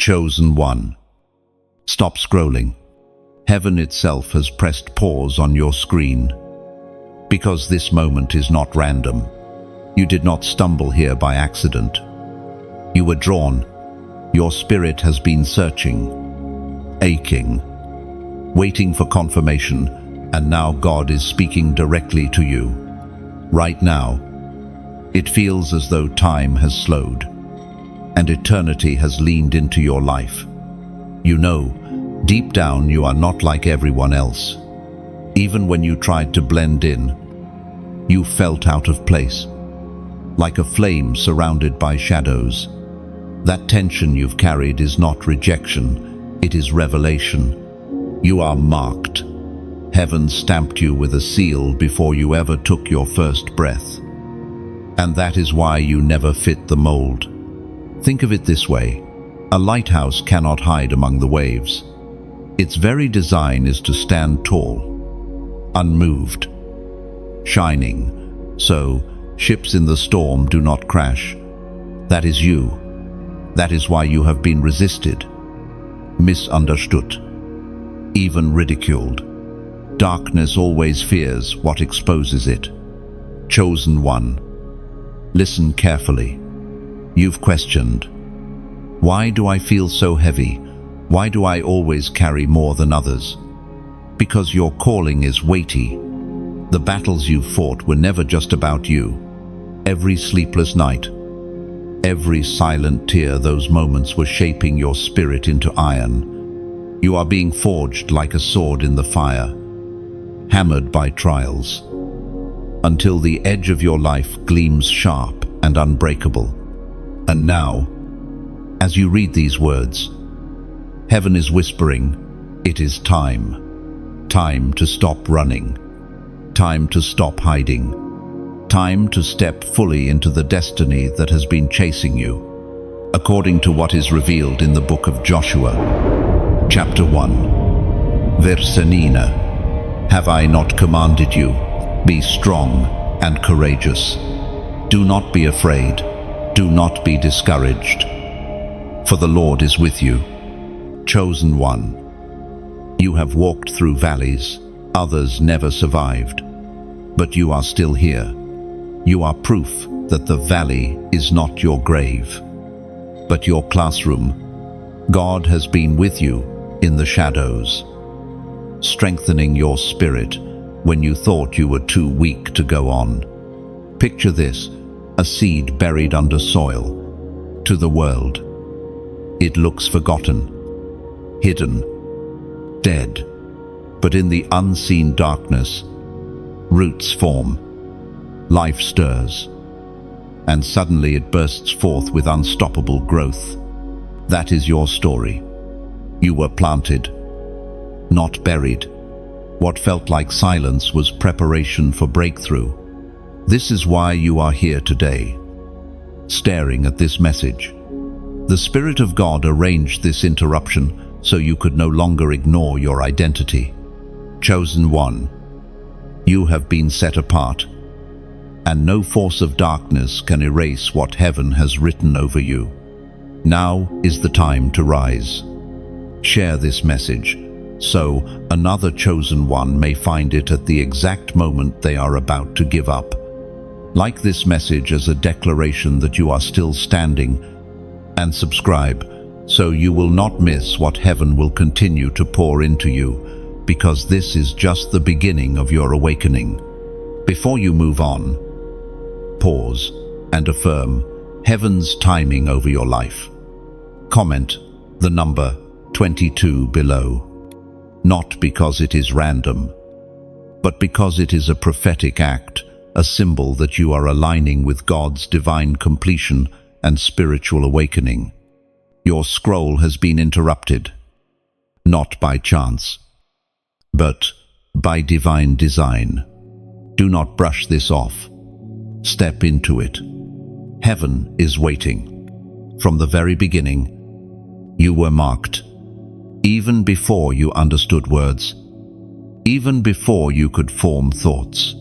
Chosen one. Stop scrolling. Heaven itself has pressed pause on your screen. Because this moment is not random. You did not stumble here by accident. You were drawn. Your spirit has been searching, aching, waiting for confirmation, and now God is speaking directly to you. Right now, it feels as though time has slowed, and eternity has leaned into your life. You know, deep down you are not like everyone else. Even when you tried to blend in, you felt out of place, like a flame surrounded by shadows. That tension you've carried is not rejection, it is revelation. You are marked. Heaven stamped you with a seal before you ever took your first breath. And that is why you never fit the mold. Think of it this way. A lighthouse cannot hide among the waves. Its very design is to stand tall, unmoved, shining, so ships in the storm do not crash. That is you. That is why you have been resisted, misunderstood, even ridiculed. Darkness always fears what exposes it. Chosen one. Listen carefully. You've questioned. Why do I feel so heavy? Why do I always carry more than others? Because your calling is weighty. The battles you fought were never just about you. Every sleepless night, every silent tear, those moments were shaping your spirit into iron. You are being forged like a sword in the fire, hammered by trials, until the edge of your life gleams sharp and unbreakable. And now, as you read these words, heaven is whispering, it is time. Time to stop running. Time to stop hiding. Time to step fully into the destiny that has been chasing you. According to what is revealed in the book of Joshua, chapter 1, verse 9, have I not commanded you? Be strong and courageous. Do not be afraid. Do not be discouraged. For the Lord is with you. Chosen one. You have walked through valleys others never survived, but you are still here. You are proof that the valley is not your grave, but your classroom. God has been with you in the shadows, strengthening your spirit when you thought you were too weak to go on. Picture this, a seed buried under soil. To the world, it looks forgotten, hidden, dead. But in the unseen darkness, roots form, life stirs, and suddenly it bursts forth with unstoppable growth. That is your story. You were planted, not buried. What felt like silence was preparation for breakthrough. This is why you are here today, staring at this message. The Spirit of God arranged this interruption so you could no longer ignore your identity. Chosen one, you have been set apart, and no force of darkness can erase what heaven has written over you. Now is the time to rise. Share this message, so another chosen one may find it at the exact moment they are about to give up. Like this message as a declaration that you are still standing, and subscribe so you will not miss what heaven will continue to pour into you, because this is just the beginning of your awakening. Before you move on, pause and affirm heaven's timing over your life. Comment the number 22 below, not because it is random, but because it is a prophetic act, a symbol that you are aligning with God's divine completion and spiritual awakening. Your scroll has been interrupted, not by chance, but by divine design. Do not brush this off. Step into it. Heaven is waiting. From the very beginning, you were marked. Even before you understood words, even before you could form thoughts,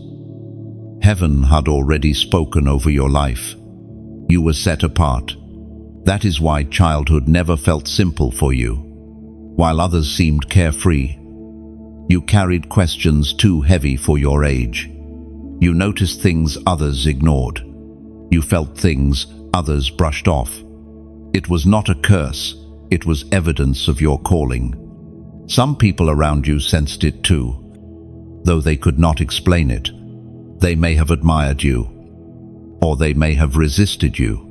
heaven had already spoken over your life. You were set apart. That is why childhood never felt simple for you. While others seemed carefree, you carried questions too heavy for your age. You noticed things others ignored. You felt things others brushed off. It was not a curse, it was evidence of your calling. Some people around you sensed it too. Though they could not explain it, they may have admired you, or they may have resisted you.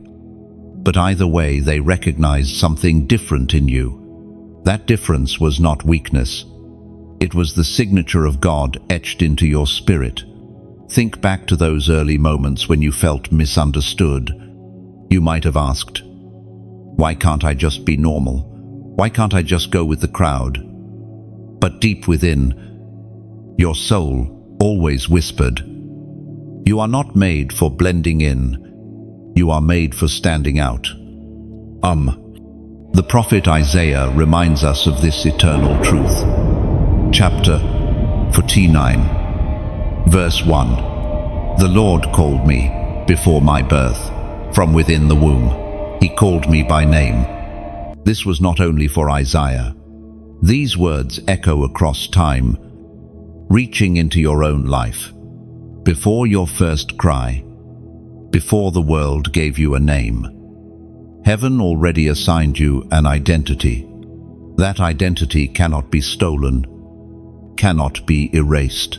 But either way, they recognized something different in you. That difference was not weakness. It was the signature of God etched into your spirit. Think back to those early moments when you felt misunderstood. You might have asked, "Why can't I just be normal? Why can't I just go with the crowd?" But deep within, your soul always whispered, "You are not made for blending in. You are made for standing out." The prophet Isaiah reminds us of this eternal truth. Chapter 49, verse 1. "The Lord called me before my birth. From within the womb, He called me by name." This was not only for Isaiah. These words echo across time, reaching into your own life. Before your first cry, before the world gave you a name, heaven already assigned you an identity. That identity cannot be stolen, cannot be erased,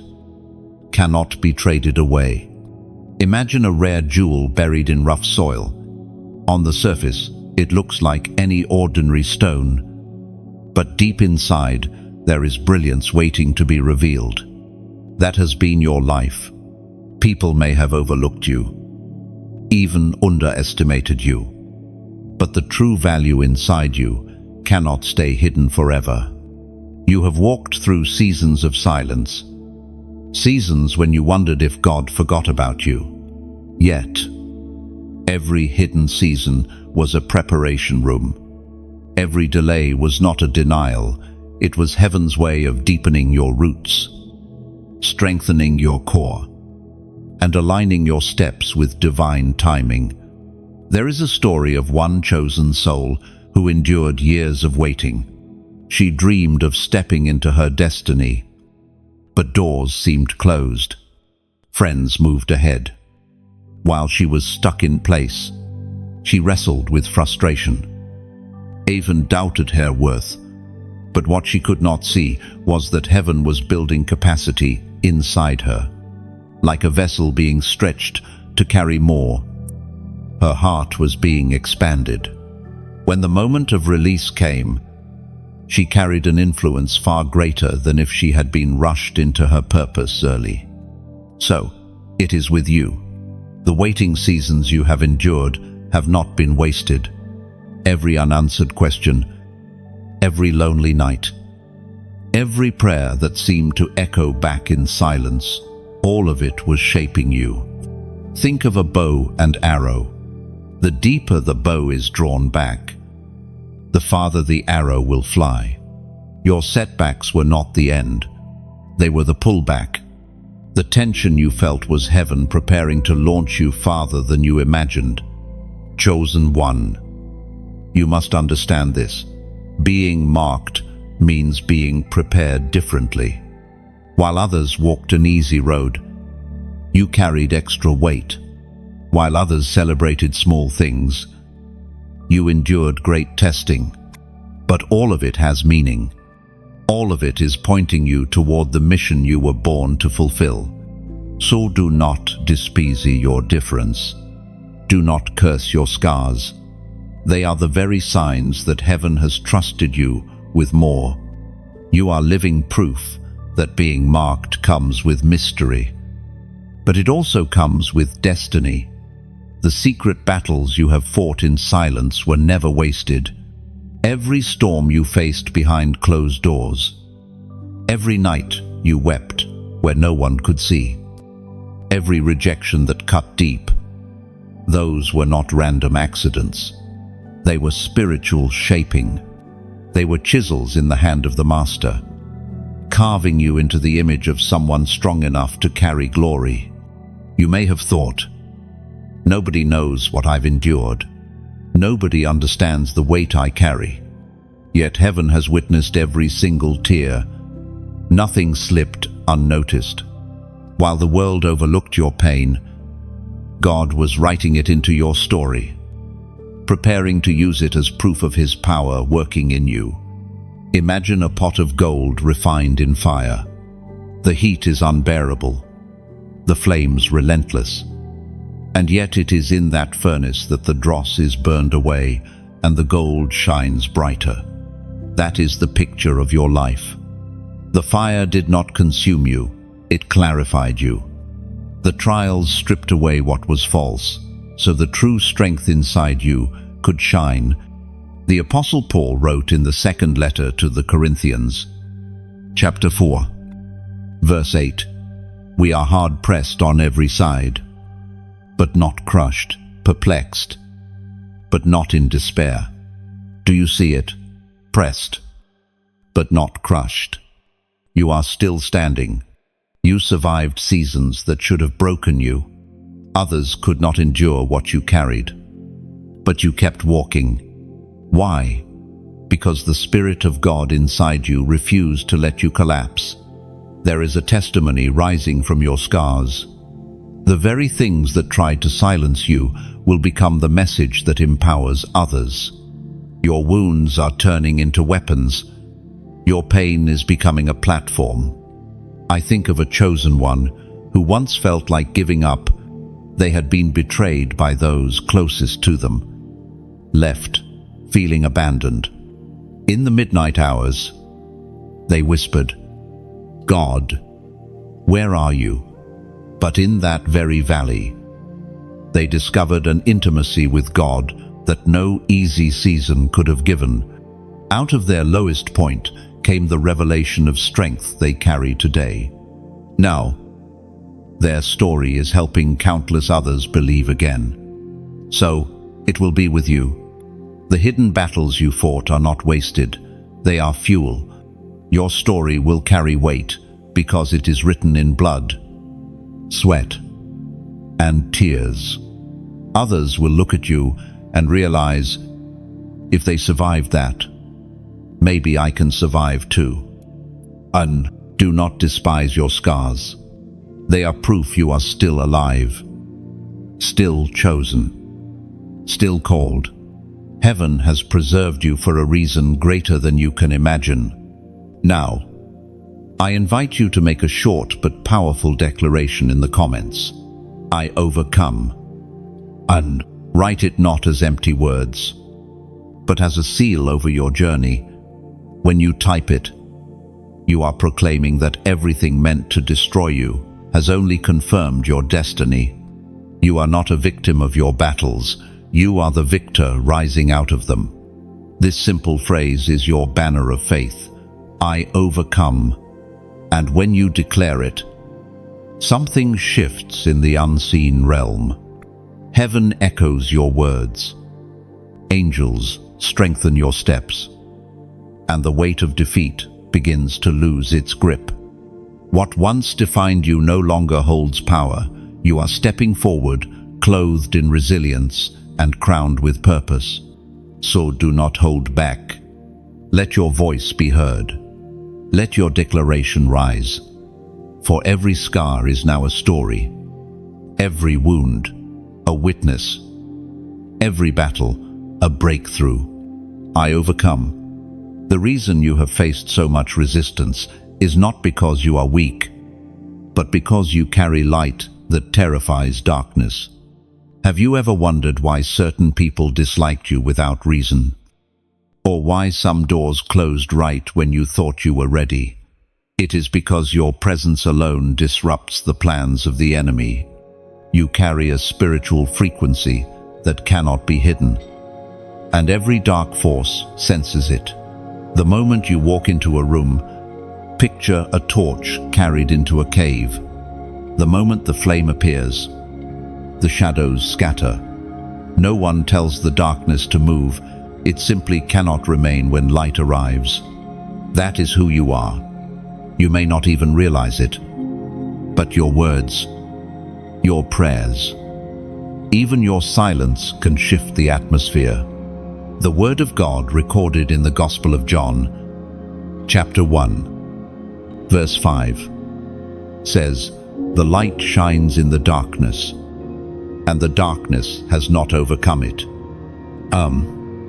cannot be traded away. Imagine a rare jewel buried in rough soil. On the surface, it looks like any ordinary stone, but deep inside, there is brilliance waiting to be revealed. That has been your life. People may have overlooked you, even underestimated you, but the true value inside you cannot stay hidden forever. You have walked through seasons of silence, seasons when you wondered if God forgot about you. Yet, every hidden season was a preparation room. Every delay was not a denial, it was heaven's way of deepening your roots, strengthening your core, and aligning your steps with divine timing. There is a story of one chosen soul who endured years of waiting. She dreamed of stepping into her destiny, but doors seemed closed. Friends moved ahead. While she was stuck in place, she wrestled with frustration, even doubted her worth. But what she could not see was that heaven was building capacity inside her, like a vessel being stretched to carry more. Her heart was being expanded. When the moment of release came, she carried an influence far greater than if she had been rushed into her purpose early. So, it is with you. The waiting seasons you have endured have not been wasted. Every unanswered question, every lonely night, every prayer that seemed to echo back in silence, all of it was shaping you. Think of a bow and arrow. The deeper the bow is drawn back, the farther the arrow will fly. Your setbacks were not the end. They were the pullback. The tension you felt was heaven preparing to launch you farther than you imagined. Chosen one. You must understand this. Being marked means being prepared differently. While others walked an easy road, you carried extra weight. While others celebrated small things, you endured great testing. But all of it has meaning. All of it is pointing you toward the mission you were born to fulfill. So do not despise your difference. Do not curse your scars. They are the very signs that heaven has trusted you with more. You are living proof that being marked comes with mystery. But it also comes with destiny. The secret battles you have fought in silence were never wasted. Every storm you faced behind closed doors. Every night you wept where no one could see. Every rejection that cut deep. Those were not random accidents. They were spiritual shaping. They were chisels in the hand of the Master, carving you into the image of someone strong enough to carry glory. You may have thought, "Nobody knows what I've endured. Nobody understands the weight I carry. Yet heaven has witnessed every single tear. Nothing slipped unnoticed. While the world overlooked your pain, God was writing it into your story, preparing to use it as proof of His power working in you. Imagine a pot of gold refined in fire. The heat is unbearable, the flames relentless. And yet it is in that furnace that the dross is burned away and the gold shines brighter. That is the picture of your life. The fire did not consume you, it clarified you. The trials stripped away what was false, so the true strength inside you could shine. The Apostle Paul wrote in the second letter to the Corinthians, chapter 4, verse 8, "We are hard-pressed on every side, but not crushed, perplexed, but not in despair." Do you see it? Pressed, but not crushed. You are still standing. You survived seasons that should have broken you. Others could not endure what you carried. But you kept walking. Why? Because the Spirit of God inside you refused to let you collapse. There is a testimony rising from your scars. The very things that tried to silence you will become the message that empowers others. Your wounds are turning into weapons. Your pain is becoming a platform. I think of a chosen one who once felt like giving up. They had been betrayed by those closest to them, left, feeling abandoned. In the midnight hours, they whispered, "God, where are you?" But in that very valley, they discovered an intimacy with God that no easy season could have given. Out of their lowest point came the revelation of strength they carry today. Now, their story is helping countless others believe again. So, it will be with you. The hidden battles you fought are not wasted. They are fuel. Your story will carry weight because it is written in blood, sweat, and tears. Others will look at you and realize, if they survived that, maybe I can survive too. Do not despise your scars. They are proof you are still alive, still chosen, still called. Heaven has preserved you for a reason greater than you can imagine. Now, I invite you to make a short but powerful declaration in the comments. I overcome. And write it not as empty words, but as a seal over your journey. When you type it, you are proclaiming that everything meant to destroy you has only confirmed your destiny. You are not a victim of your battles. You are the victor rising out of them. This simple phrase is your banner of faith. I overcome. And when you declare it, something shifts in the unseen realm. Heaven echoes your words. Angels strengthen your steps. And the weight of defeat begins to lose its grip. What once defined you no longer holds power. You are stepping forward, clothed in resilience and crowned with purpose. So do not hold back. Let your voice be heard. Let your declaration rise. For every scar is now a story. Every wound, a witness. Every battle, a breakthrough. I overcome. The reason you have faced so much resistance is not because you are weak, but because you carry light that terrifies darkness. Have you ever wondered why certain people disliked you without reason? Or why some doors closed right when you thought you were ready? It is because your presence alone disrupts the plans of the enemy. You carry a spiritual frequency that cannot be hidden, and every dark force senses it. The moment you walk into a room, picture a torch carried into a cave. The moment the flame appears, the shadows scatter. No one tells the darkness to move. It simply cannot remain when light arrives. That is who you are. You may not even realize it, but your words, your prayers, even your silence can shift the atmosphere. The Word of God recorded in the Gospel of John, chapter 1, verse 5, says, "The light shines in the darkness, and the darkness has not overcome it."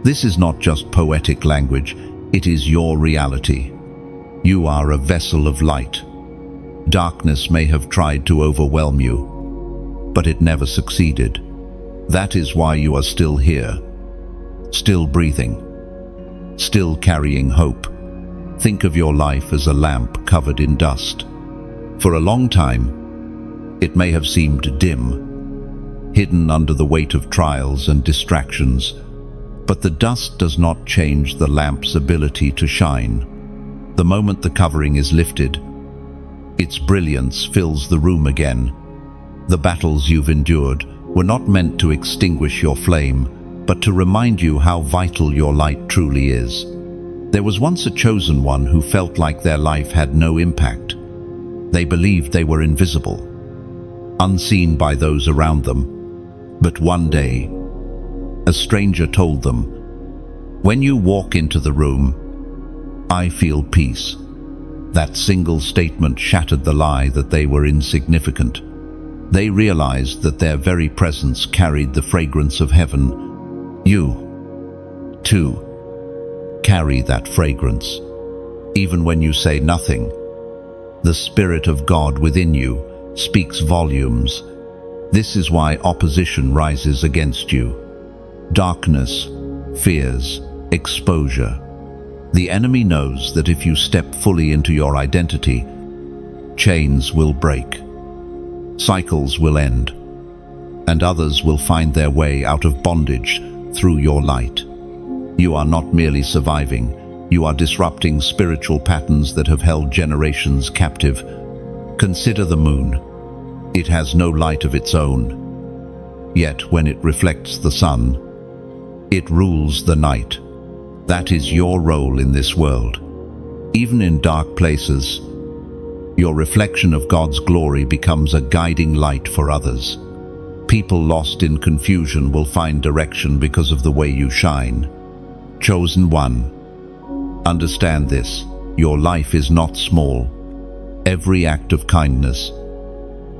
This is not just poetic language, it is your reality. You are a vessel of light. Darkness may have tried to overwhelm you, but it never succeeded. That is why you are still here, still breathing, still carrying hope. Think of your life as a lamp covered in dust. For a long time, it may have seemed dim, hidden under the weight of trials and distractions, but the dust does not change the lamp's ability to shine. The moment the covering is lifted, its brilliance fills the room again. The battles you've endured were not meant to extinguish your flame, but to remind you how vital your light truly is. There was once a chosen one who felt like their life had no impact. They believed they were invisible, unseen by those around them. But one day, a stranger told them, "When you walk into the room, I feel peace." That single statement shattered the lie that they were insignificant. They realized that their very presence carried the fragrance of heaven. You, too, carry that fragrance. Even when you say nothing, the Spirit of God within you speaks volumes. This is why opposition rises against you. Darkness, fears, exposure. The enemy knows that if you step fully into your identity, chains will break, cycles will end, and others will find their way out of bondage through your light. You are not merely surviving, you are disrupting spiritual patterns that have held generations captive. Consider the moon. It has no light of its own, yet when it reflects the sun, it rules the night. That is your role in this world. Even in dark places, your reflection of God's glory becomes a guiding light for others. People lost in confusion will find direction because of the way you shine. Chosen one, understand this: your life is not small. Every act of kindness,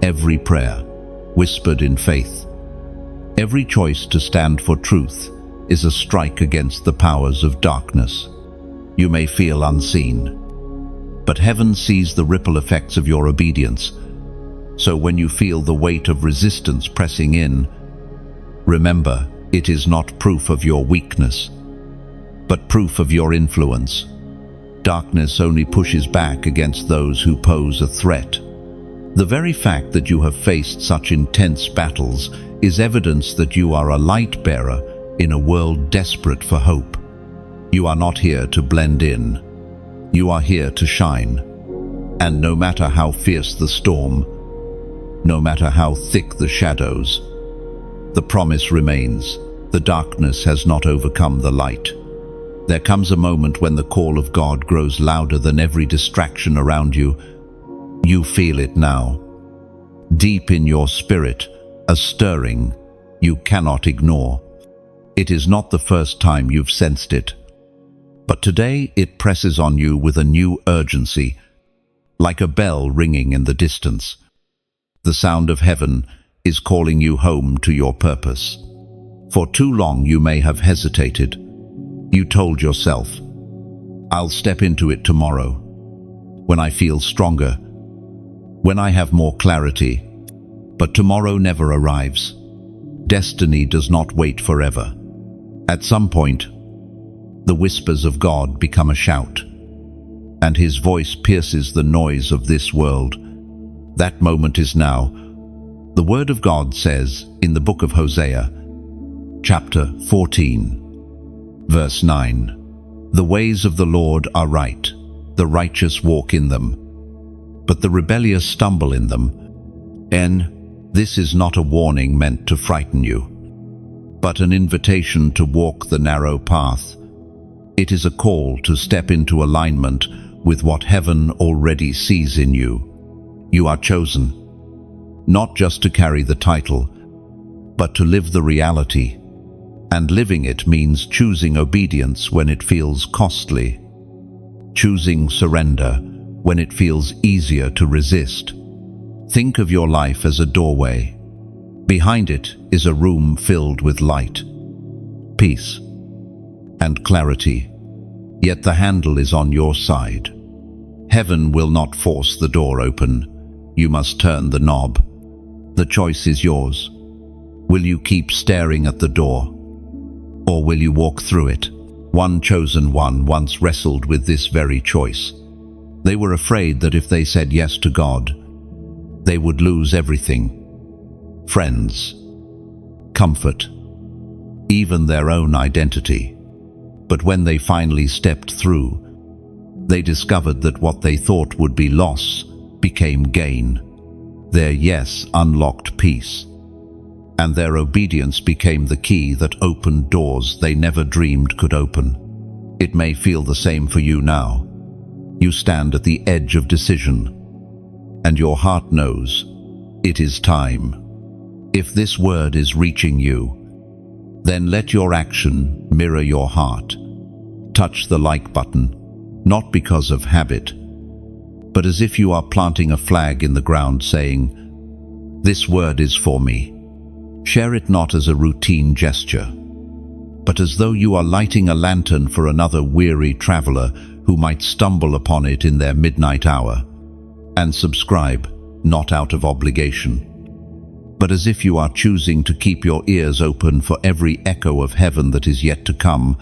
every prayer whispered in faith, every choice to stand for truth is a strike against the powers of darkness. You may feel unseen, but heaven sees the ripple effects of your obedience. So when you feel the weight of resistance pressing in, remember, it is not proof of your weakness, but proof of your influence. Darkness only pushes back against those who pose a threat. The very fact that you have faced such intense battles is evidence that you are a light bearer in a world desperate for hope. You are not here to blend in. You are here to shine. And no matter how fierce the storm, no matter how thick the shadows, the promise remains: the darkness has not overcome the light. There comes a moment when the call of God grows louder than every distraction around you. You feel it now. Deep in your spirit, a stirring you cannot ignore. It is not the first time you've sensed it, but today it presses on you with a new urgency, like a bell ringing in the distance. The sound of heaven is calling you home to your purpose. For too long you may have hesitated. You told yourself, "I'll step into it tomorrow, when I feel stronger, when I have more clarity." But tomorrow never arrives. Destiny does not wait forever. At some point, the whispers of God become a shout, and His voice pierces the noise of this world. That moment is now. The Word of God says in the book of Hosea, chapter 14, verse 9, "The ways of the Lord are right, the righteous walk in them, but the rebellious stumble in them." This is not a warning meant to frighten you, but an invitation to walk the narrow path. It is a call to step into alignment with what heaven already sees in you. You are chosen, not just to carry the title, but to live the reality. And living it means choosing obedience when it feels costly, choosing surrender when it feels easier to resist. Think of your life as a doorway. Behind it is a room filled with light, peace, and clarity. Yet the handle is on your side. Heaven will not force the door open. You must turn the knob. The choice is yours. Will you keep staring at the door, or will you walk through it? One chosen one once wrestled with this very choice. They were afraid that if they said yes to God, they would lose everything: friends, comfort, even their own identity. But when they finally stepped through, they discovered that what they thought would be loss became gain. Their yes unlocked peace, and their obedience became the key that opened doors they never dreamed could open. It may feel the same for you now. You stand at the edge of decision, and your heart knows it is time. If this word is reaching you, then let your action mirror your heart. Touch the like button, not because of habit, but as if you are planting a flag in the ground saying, "This word is for me." Share it not as a routine gesture, but as though you are lighting a lantern for another weary traveler who might stumble upon it in their midnight hour. And subscribe, not out of obligation, but as if you are choosing to keep your ears open for every echo of heaven that is yet to come.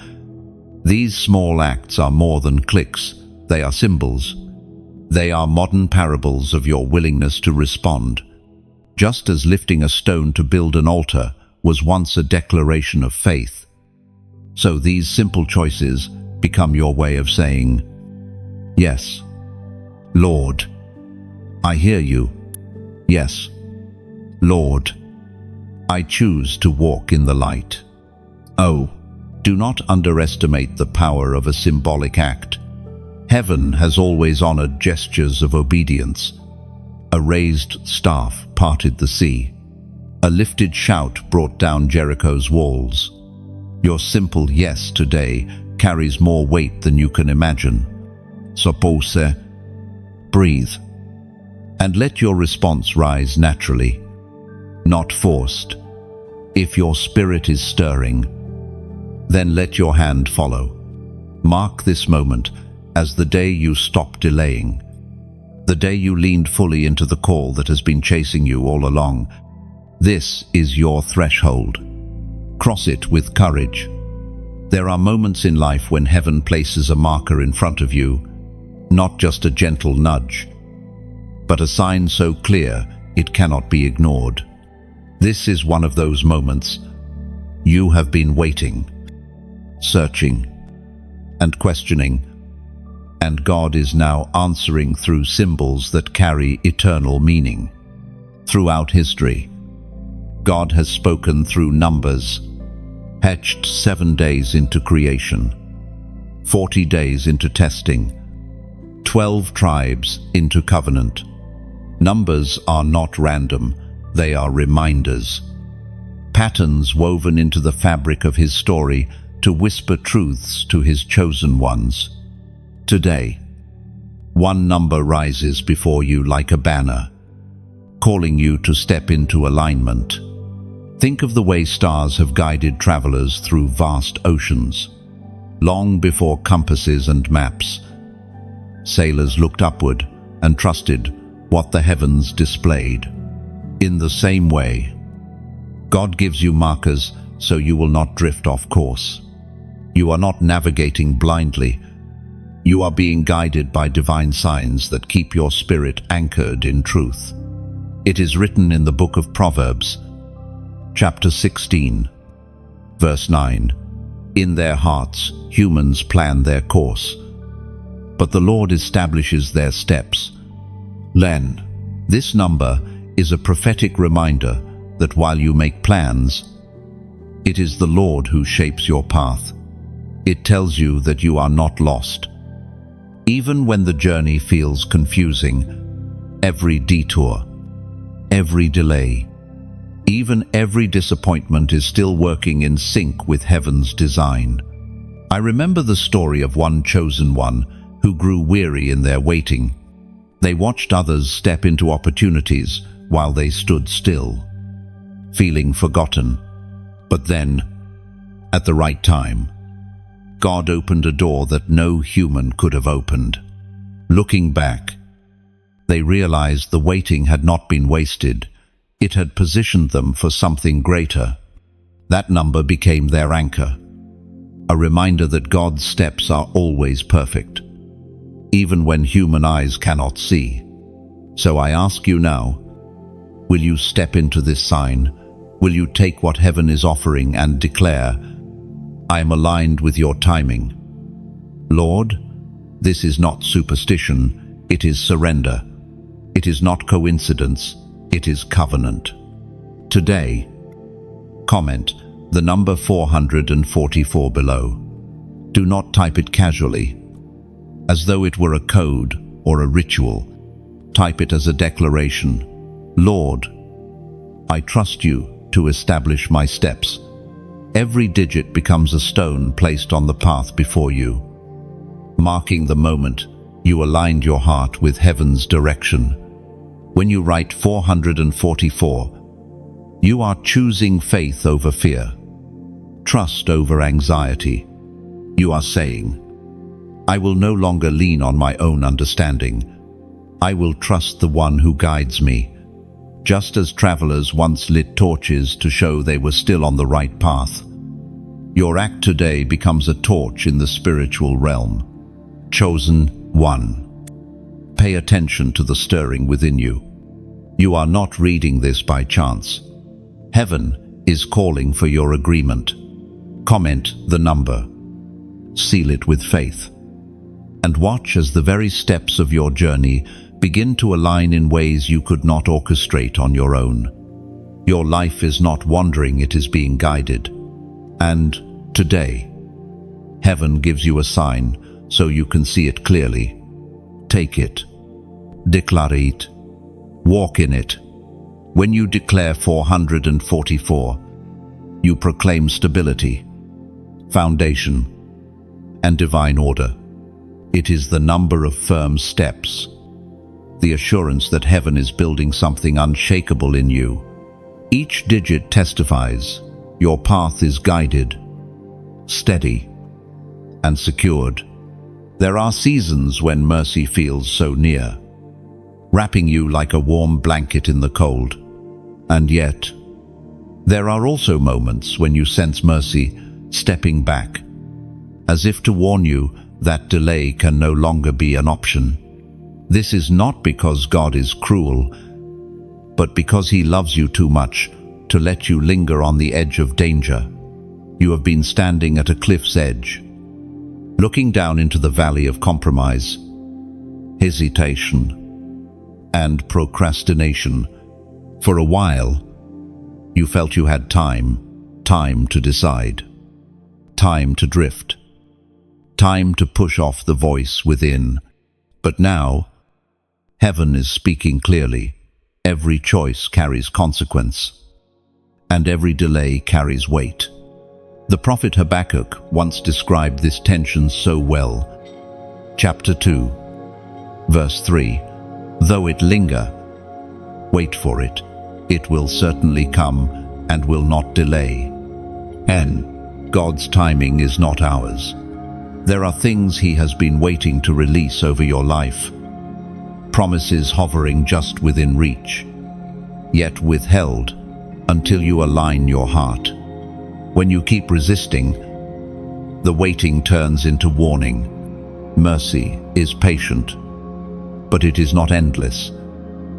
These small acts are more than clicks, they are symbols. They are modern parables of your willingness to respond. Just as lifting a stone to build an altar was once a declaration of faith, so these simple choices become your way of saying, "Yes, Lord, I hear you. Yes, Lord, I choose to walk in the light." Oh, do not underestimate the power of a symbolic act. Heaven has always honored gestures of obedience. A raised staff parted the sea. A lifted shout brought down Jericho's walls. Your simple yes today carries more weight than you can imagine. So pause, breathe, and let your response rise naturally, not forced. If your spirit is stirring, then let your hand follow. Mark this moment as the day you stop delaying, the day you leaned fully into the call that has been chasing you all along. This is your threshold. Cross it with courage. There are moments in life when heaven places a marker in front of you, not just a gentle nudge, but a sign so clear it cannot be ignored. This is one of those moments. You have been waiting, searching, and questioning, and God is now answering through symbols that carry eternal meaning. Throughout history, God has spoken through numbers, etched 7 days into creation, 40 days into testing, 12 tribes into covenant. Numbers are not random, they are reminders. Patterns woven into the fabric of his story to whisper truths to his chosen ones. Today, one number rises before you like a banner, calling you to step into alignment. Think of the way stars have guided travelers through vast oceans. Long before compasses and maps, sailors looked upward and trusted what the heavens displayed. In the same way, God gives you markers so you will not drift off course. You are not navigating blindly. You are being guided by divine signs that keep your spirit anchored in truth. It is written in the book of Proverbs, chapter 16, verse 9, "In their hearts humans plan their course, but the Lord establishes their steps." Len, this number is a prophetic reminder that while you make plans, it is the Lord who shapes your path. It tells you that you are not lost. Even when the journey feels confusing, every detour, every delay, Even every disappointment is still working in sync with heaven's design. I remember the story of one chosen one who grew weary in their waiting. They watched others step into opportunities while they stood still, feeling forgotten. But then, at the right time, God opened a door that no human could have opened. Looking back, they realized the waiting had not been wasted. It had positioned them for something greater. That number became their anchor, a reminder that God's steps are always perfect, even when human eyes cannot see. So I ask you now, will you step into this sign? Will you take what heaven is offering and declare, I am aligned with your timing? Lord, this is not superstition, it is surrender. It is not coincidence, it is covenant. Today, comment the number 444 below. Do not type it casually, as though it were a code or a ritual. Type it as a declaration. Lord, I trust you to establish my steps. Every digit becomes a stone placed on the path before you, marking the moment you aligned your heart with heaven's direction. When you write 444, you are choosing faith over fear, trust over anxiety. You are saying, I will no longer lean on my own understanding. I will trust the one who guides me. Just as travelers once lit torches to show they were still on the right path, your act today becomes a torch in the spiritual realm. Chosen one. Pay attention to the stirring within you. You are not reading this by chance. Heaven is calling for your agreement. Comment the number. Seal it with faith. And watch as the very steps of your journey begin to align in ways you could not orchestrate on your own. Your life is not wandering, it is being guided. And today, heaven gives you a sign so you can see it clearly. Take it. Declare it. Walk in it. When you declare 444, you proclaim stability, foundation, and divine order. It is the number of firm steps, the assurance that heaven is building something unshakable in you. Each digit testifies your path is guided, steady, and secured. There are seasons when mercy feels so near, wrapping you like a warm blanket in the cold. And yet, there are also moments when you sense mercy stepping back, as if to warn you that delay can no longer be an option. This is not because God is cruel, but because He loves you too much to let you linger on the edge of danger. You have been standing at a cliff's edge, looking down into the valley of compromise, hesitation, and procrastination. For a while, you felt you had time to decide, time to drift, time to push off the voice within. But now, heaven is speaking clearly. Every choice carries consequence, and every delay carries weight. The prophet Habakkuk once described this tension so well. Chapter 2, verse 3. Though it linger, wait for it. It will certainly come and will not delay. And God's timing is not ours. There are things He has been waiting to release over your life. Promises hovering just within reach, yet withheld until you align your heart. When you keep resisting, the waiting turns into warning. Mercy is patient, but it is not endless.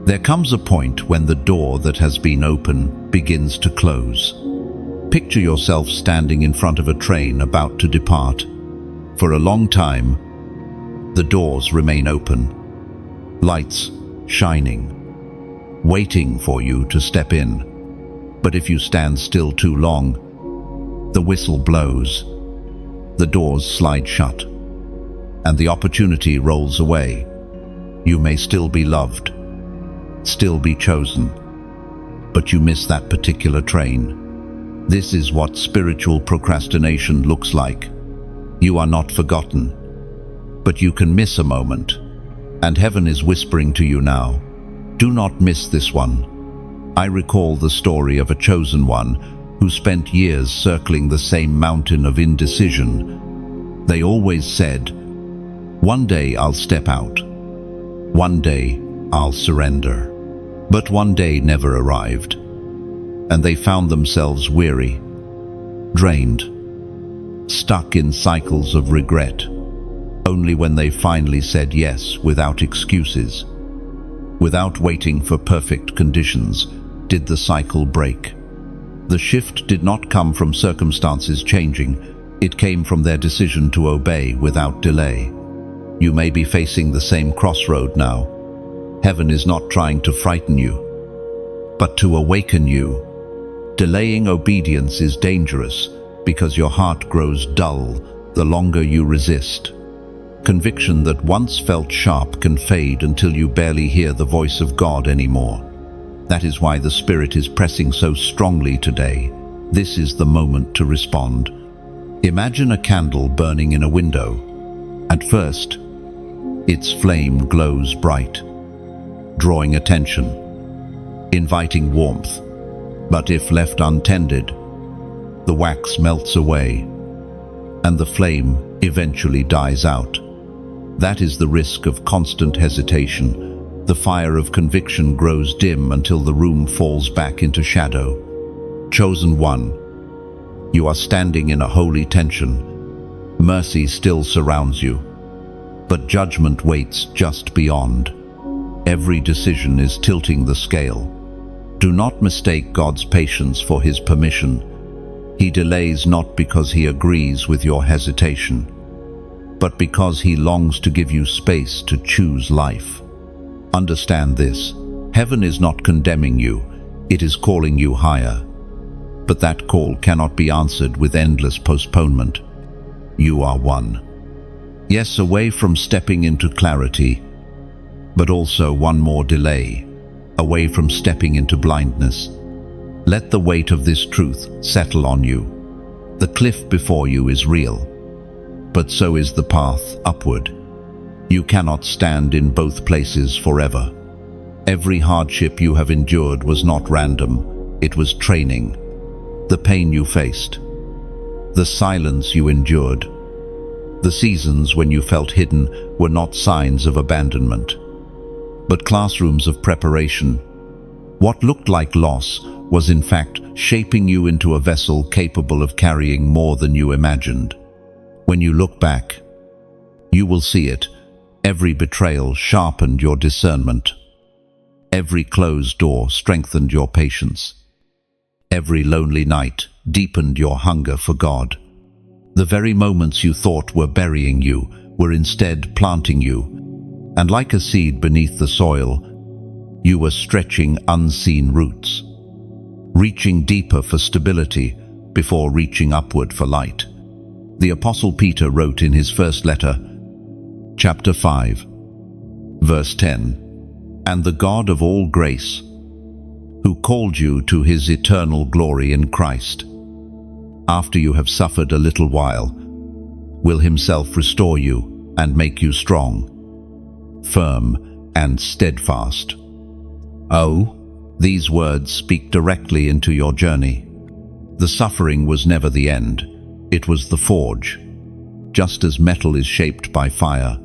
There comes a point when the door that has been open begins to close. Picture yourself standing in front of a train about to depart. For a long time, the doors remain open, lights shining, waiting for you to step in. But if you stand still too long, the whistle blows, the doors slide shut, and the opportunity rolls away. You may still be loved, still be chosen, but you miss that particular train. This is what spiritual procrastination looks like. You are not forgotten, but you can miss a moment, and heaven is whispering to you now, do not miss this one. I recall the story of a chosen one who spent years circling the same mountain of indecision. They always said, one day I'll step out. One day I'll surrender. But one day never arrived, and they found themselves weary, drained, stuck in cycles of regret. Only when they finally said yes without excuses, without waiting for perfect conditions, did the cycle break. The shift did not come from circumstances changing, it came from their decision to obey without delay. You may be facing the same crossroad now. Heaven is not trying to frighten you, but to awaken you. Delaying obedience is dangerous because your heart grows dull the longer you resist. Conviction that once felt sharp can fade until you barely hear the voice of God anymore. That is why the Spirit is pressing so strongly today. This is the moment to respond. Imagine a candle burning in a window. At first, its flame glows bright, drawing attention, inviting warmth. But if left untended, the wax melts away, and the flame eventually dies out. That is the risk of constant hesitation. The fire of conviction grows dim until the room falls back into shadow. Chosen one, you are standing in a holy tension. Mercy still surrounds you, but judgment waits just beyond. Every decision is tilting the scale. Do not mistake God's patience for His permission. He delays not because He agrees with your hesitation, but because He longs to give you space to choose life. Understand this. Heaven is not condemning you, it is calling you higher. But that call cannot be answered with endless postponement. You are one. Yes, away from stepping into clarity, but also one more delay, away from stepping into blindness. Let the weight of this truth settle on you. The cliff before you is real, but so is the path upward. You cannot stand in both places forever. Every hardship you have endured was not random, it was training. The pain you faced, the silence you endured, the seasons when you felt hidden were not signs of abandonment, but classrooms of preparation. What looked like loss was in fact shaping you into a vessel capable of carrying more than you imagined. When you look back, you will see it. Every betrayal sharpened your discernment. Every closed door strengthened your patience. Every lonely night deepened your hunger for God. The very moments you thought were burying you were instead planting you, and like a seed beneath the soil, you were stretching unseen roots, reaching deeper for stability before reaching upward for light. The Apostle Peter wrote in his first letter, chapter 5, verse 10, "And the God of all grace, who called you to His eternal glory in Christ, after you have suffered a little while, will Himself restore you and make you strong, firm and steadfast." Oh, these words speak directly into your journey. The suffering was never the end, it was the forge. Just as metal is shaped by fire,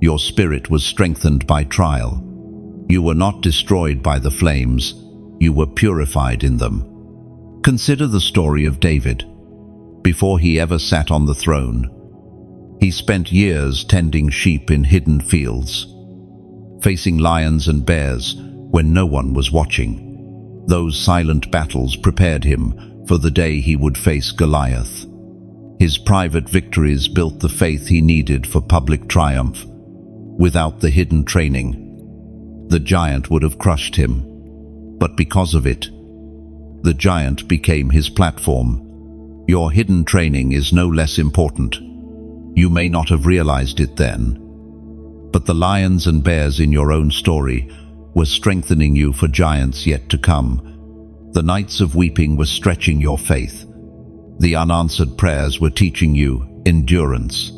your spirit was strengthened by trial. You were not destroyed by the flames, you were purified in them. Consider the story of David. Before he ever sat on the throne, he spent years tending sheep in hidden fields, facing lions and bears when no one was watching. Those silent battles prepared him for the day he would face Goliath. His private victories built the faith he needed for public triumph. Without the hidden training, the giant would have crushed him. But because of it, the giant became his platform. Your hidden training is no less important. You may not have realized it then, but the lions and bears in your own story were strengthening you for giants yet to come. The nights of weeping were stretching your faith. The unanswered prayers were teaching you endurance.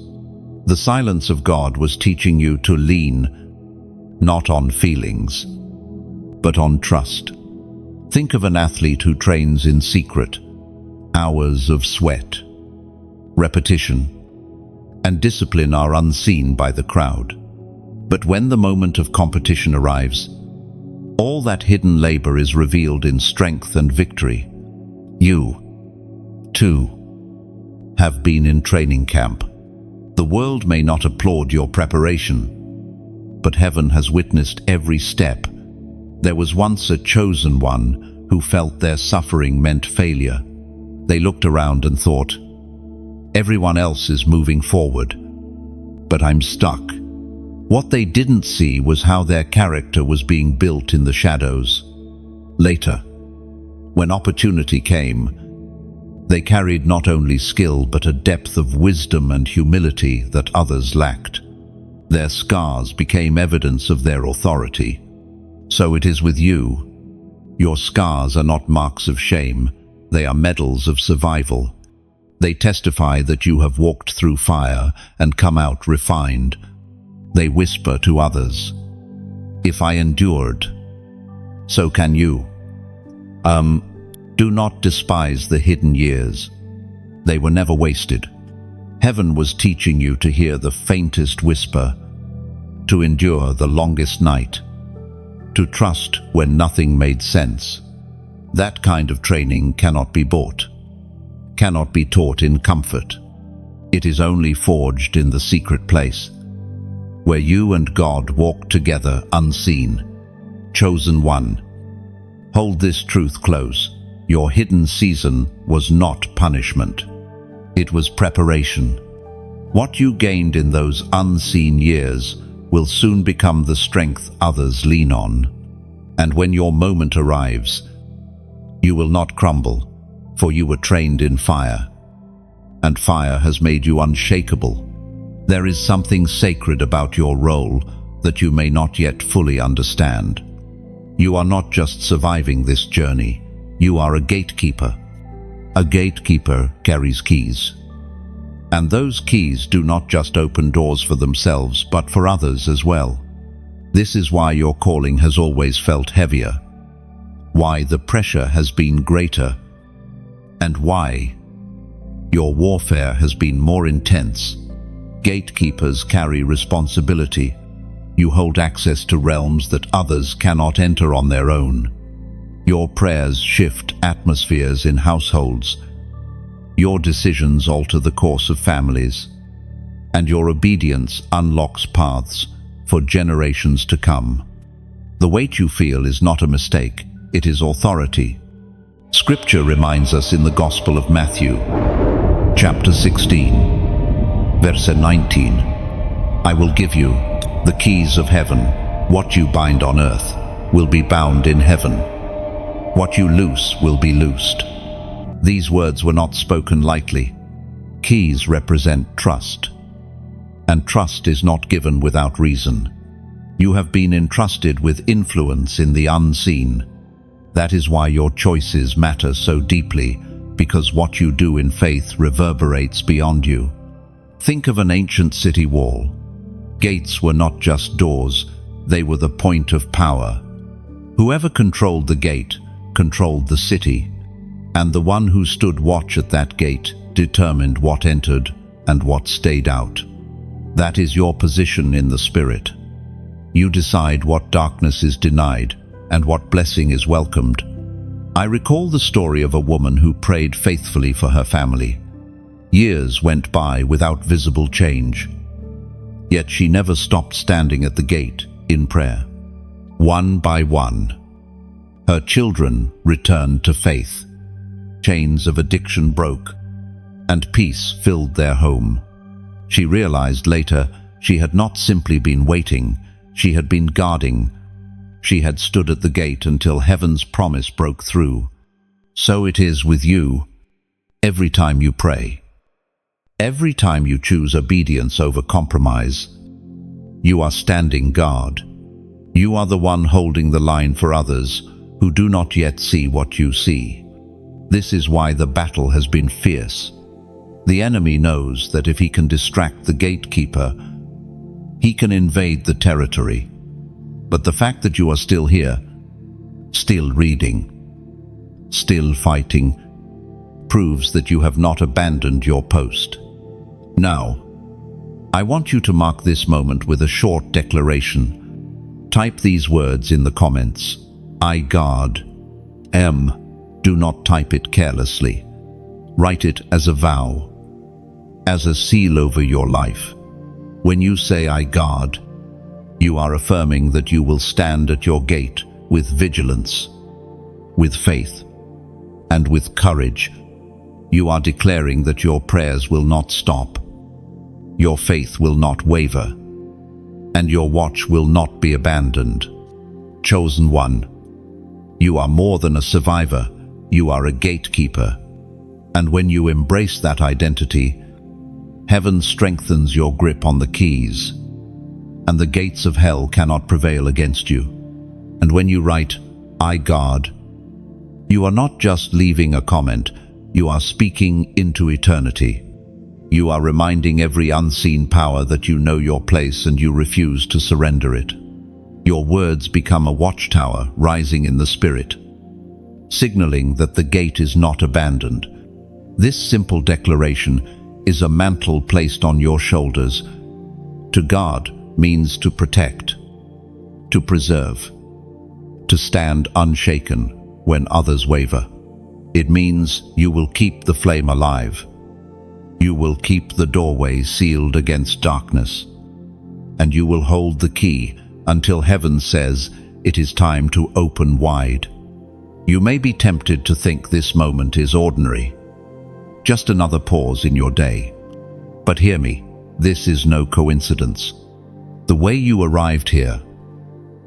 The silence of God was teaching you to lean not on feelings, but on trust. Think of an athlete who trains in secret, hours of sweat, repetition, and discipline are unseen by the crowd. But when the moment of competition arrives, all that hidden labor is revealed in strength and victory. You, too, have been in training camp. The world may not applaud your preparation, but heaven has witnessed every step. There was once a chosen one who felt their suffering meant failure. They looked around and thought, everyone else is moving forward, but I'm stuck. What they didn't see was how their character was being built in the shadows. Later, when opportunity came, they carried not only skill but a depth of wisdom and humility that others lacked. Their scars became evidence of their authority. So it is with you. Your scars are not marks of shame, they are medals of survival. They testify that you have walked through fire and come out refined. They whisper to others, if I endured, so can you. Do not despise the hidden years. They were never wasted. Heaven was teaching you to hear the faintest whisper, to endure the longest night, to trust when nothing made sense. That kind of training cannot be bought, cannot be taught in comfort. It is only forged in the secret place, where you and God walk together unseen. Chosen one, hold this truth close. Your hidden season was not punishment. It was preparation. What you gained in those unseen years will soon become the strength others lean on. And when your moment arrives, you will not crumble, for you were trained in fire, and fire has made you unshakable. There is something sacred about your role that you may not yet fully understand. You are not just surviving this journey, you are a gatekeeper. A gatekeeper carries keys. And those keys do not just open doors for themselves, but for others as well. This is why your calling has always felt heavier, why the pressure has been greater, and why your warfare has been more intense. Gatekeepers carry responsibility. You hold access to realms that others cannot enter on their own. Your prayers shift atmospheres in households. Your decisions alter the course of families. And your obedience unlocks paths for generations to come. The weight you feel is not a mistake, it is authority. Scripture reminds us in the Gospel of Matthew, chapter 16, verse 19, I will give you the keys of heaven. What you bind on earth will be bound in heaven. What you loose will be loosed. These words were not spoken lightly. Keys represent trust, and trust is not given without reason. You have been entrusted with influence in the unseen. That is why your choices matter so deeply, because what you do in faith reverberates beyond you. Think of an ancient city wall. Gates were not just doors, they were the point of power. Whoever controlled the gate controlled the city, and the one who stood watch at that gate determined what entered and what stayed out. That is your position in the Spirit. You decide what darkness is denied and what blessing is welcomed. I recall the story of a woman who prayed faithfully for her family. Years went by without visible change, yet she never stopped standing at the gate in prayer. One by one, her children returned to faith. Chains of addiction broke, and peace filled their home. She realized later she had not simply been waiting, she had been guarding. She had stood at the gate until heaven's promise broke through. So it is with you. Every time you pray, every time you choose obedience over compromise, you are standing guard. You are the one holding the line for others, who do not yet see what you see. This is why the battle has been fierce. The enemy knows that if he can distract the gatekeeper, he can invade the territory. But the fact that you are still here, still reading, still fighting, proves that you have not abandoned your post. Now, I want you to mark this moment with a short declaration. Type these words in the comments. I guard. Do not type it carelessly. Write it as a vow, as a seal over your life. When you say I guard, you are affirming that you will stand at your gate with vigilance, with faith, and with courage. You are declaring that your prayers will not stop, your faith will not waver, and your watch will not be abandoned. Chosen one, you are more than a survivor, you are a gatekeeper. And when you embrace that identity, heaven strengthens your grip on the keys, and the gates of hell cannot prevail against you. And when you write, I guard, you are not just leaving a comment, you are speaking into eternity. You are reminding every unseen power that you know your place and you refuse to surrender it. Your words become a watchtower rising in the spirit, signaling that the gate is not abandoned. This simple declaration is a mantle placed on your shoulders. To guard means to protect, to preserve, to stand unshaken when others waver. It means you will keep the flame alive. You will keep the doorway sealed against darkness, and you will hold the key until heaven says it is time to open wide. You may be tempted to think this moment is ordinary, just another pause in your day. But hear me, this is no coincidence. The way you arrived here,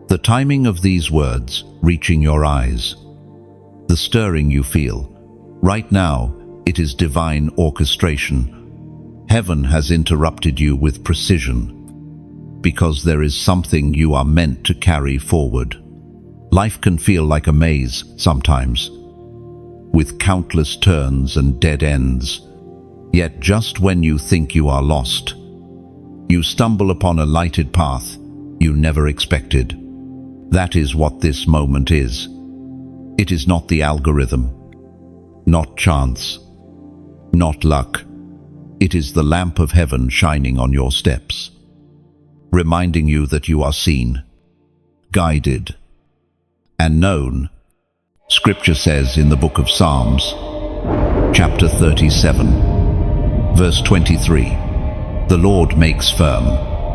the timing of these words reaching your eyes, the stirring you feel, right now it is divine orchestration. Heaven has interrupted you with precision, because there is something you are meant to carry forward. Life can feel like a maze sometimes, with countless turns and dead ends. Yet just when you think you are lost, you stumble upon a lighted path you never expected. That is what this moment is. It is not the algorithm, not chance, not luck. It is the lamp of heaven shining on your steps, reminding you that you are seen, guided, and known. Scripture says in the book of Psalms, chapter 37, verse 23, the Lord makes firm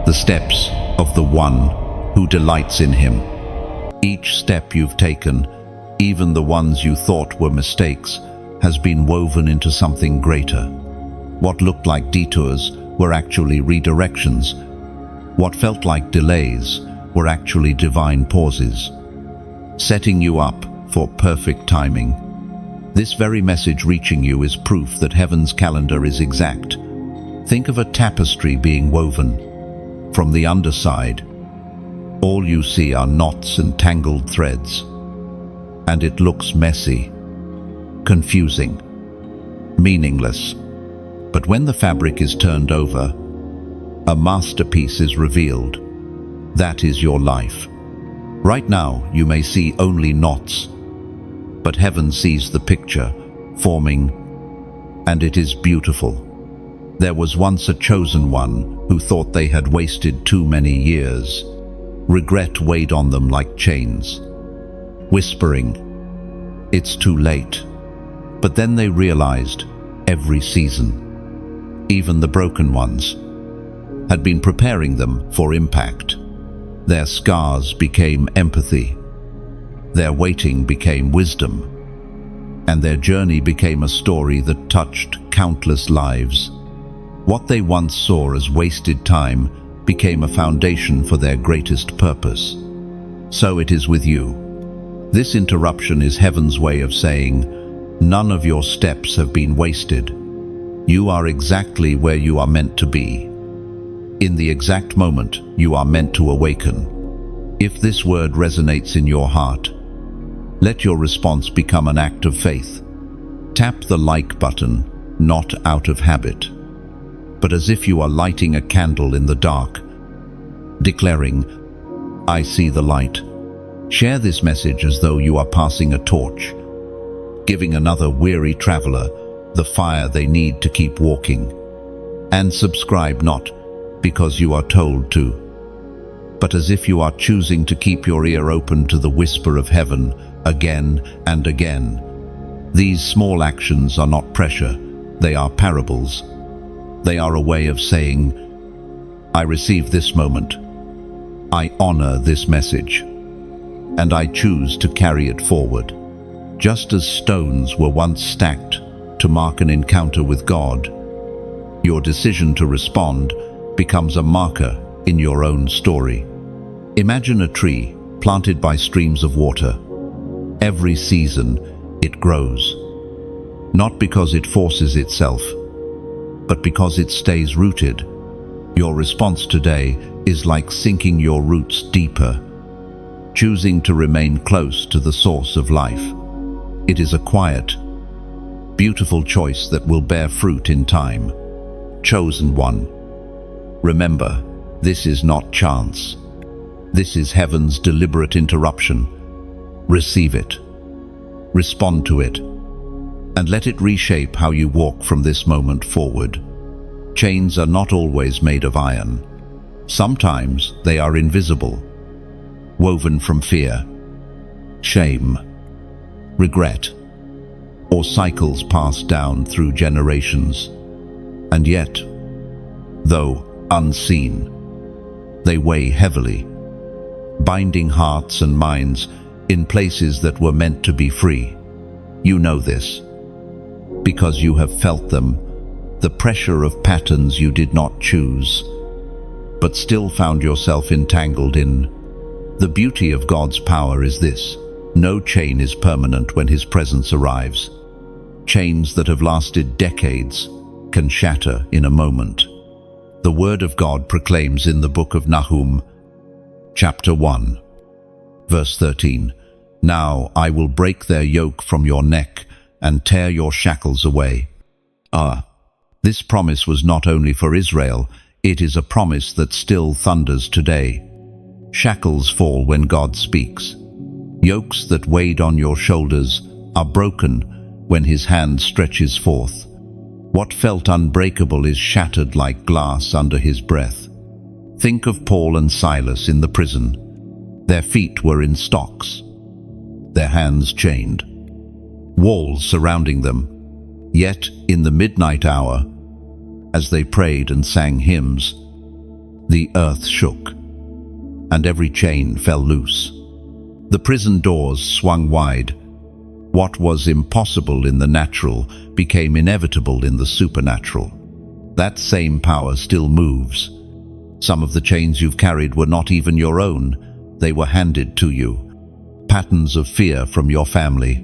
the steps of the one who delights in him. Each step you've taken, even the ones you thought were mistakes, has been woven into something greater. What looked like detours were actually redirections. What felt like delays were actually divine pauses, setting you up for perfect timing. This very message reaching you is proof that heaven's calendar is exact. Think of a tapestry being woven. From the underside, all you see are knots and tangled threads, and it looks messy, confusing, meaningless. But when the fabric is turned over, a masterpiece is revealed. That is your life. Right now, you may see only knots, but heaven sees the picture forming, and it is beautiful. There was once a chosen one who thought they had wasted too many years. Regret weighed on them like chains, whispering, "It's too late." But then they realized every season, even the broken ones, had been preparing them for impact. Their scars became empathy, their waiting became wisdom, and their journey became a story that touched countless lives. What they once saw as wasted time became a foundation for their greatest purpose. So it is with you. This interruption is heaven's way of saying, none of your steps have been wasted. You are exactly where you are meant to be. In the exact moment you are meant to awaken. If this word resonates in your heart, Let your response become an act of faith. Tap the like button, not out of habit, but as if you are lighting a candle in the dark, declaring, "I see the light." Share this message as though you are passing a torch, giving another weary traveler the fire they need to keep walking. And subscribe not because you are told to, but as if you are choosing to keep your ear open to the whisper of heaven again and again. These small actions are not pressure, they are parables. They are a way of saying, "I receive this moment, I honor this message, and I choose to carry it forward." Just as stones were once stacked to mark an encounter with God, your decision to respond becomes a marker in your own story. Imagine a tree planted by streams of water. Every season it grows, not because it forces itself, but because it stays rooted. Your response today is like sinking your roots deeper, choosing to remain close to the source of life. It is a quiet, beautiful choice that will bear fruit in time. Chosen one. Remember, this is not chance. This is heaven's deliberate interruption. Receive it, respond to it, and let it reshape how you walk from this moment forward. Chains are not always made of iron. Sometimes they are invisible, woven from fear, shame, regret, or cycles passed down through generations. And yet, though unseen, they weigh heavily, binding hearts and minds in places that were meant to be free. You know this, because you have felt them, the pressure of patterns you did not choose, but still found yourself entangled in. The beauty of God's power is this: no chain is permanent when His presence arrives. Chains that have lasted decades can shatter in a moment. The Word of God proclaims in the book of Nahum, chapter 1, verse 13, "Now I will break their yoke from your neck and tear your shackles away." This promise was not only for Israel, it is a promise that still thunders today. Shackles fall when God speaks. Yokes that weighed on your shoulders are broken when His hand stretches forth. What felt unbreakable is shattered like glass under His breath. Think of Paul and Silas in the prison. Their feet were in stocks, their hands chained, walls surrounding them. Yet, in the midnight hour, as they prayed and sang hymns, the earth shook, and every chain fell loose. The prison doors swung wide. What was impossible in the natural became inevitable in the supernatural. That same power still moves. Some of the chains you've carried were not even your own. They were handed to you. Patterns of fear from your family.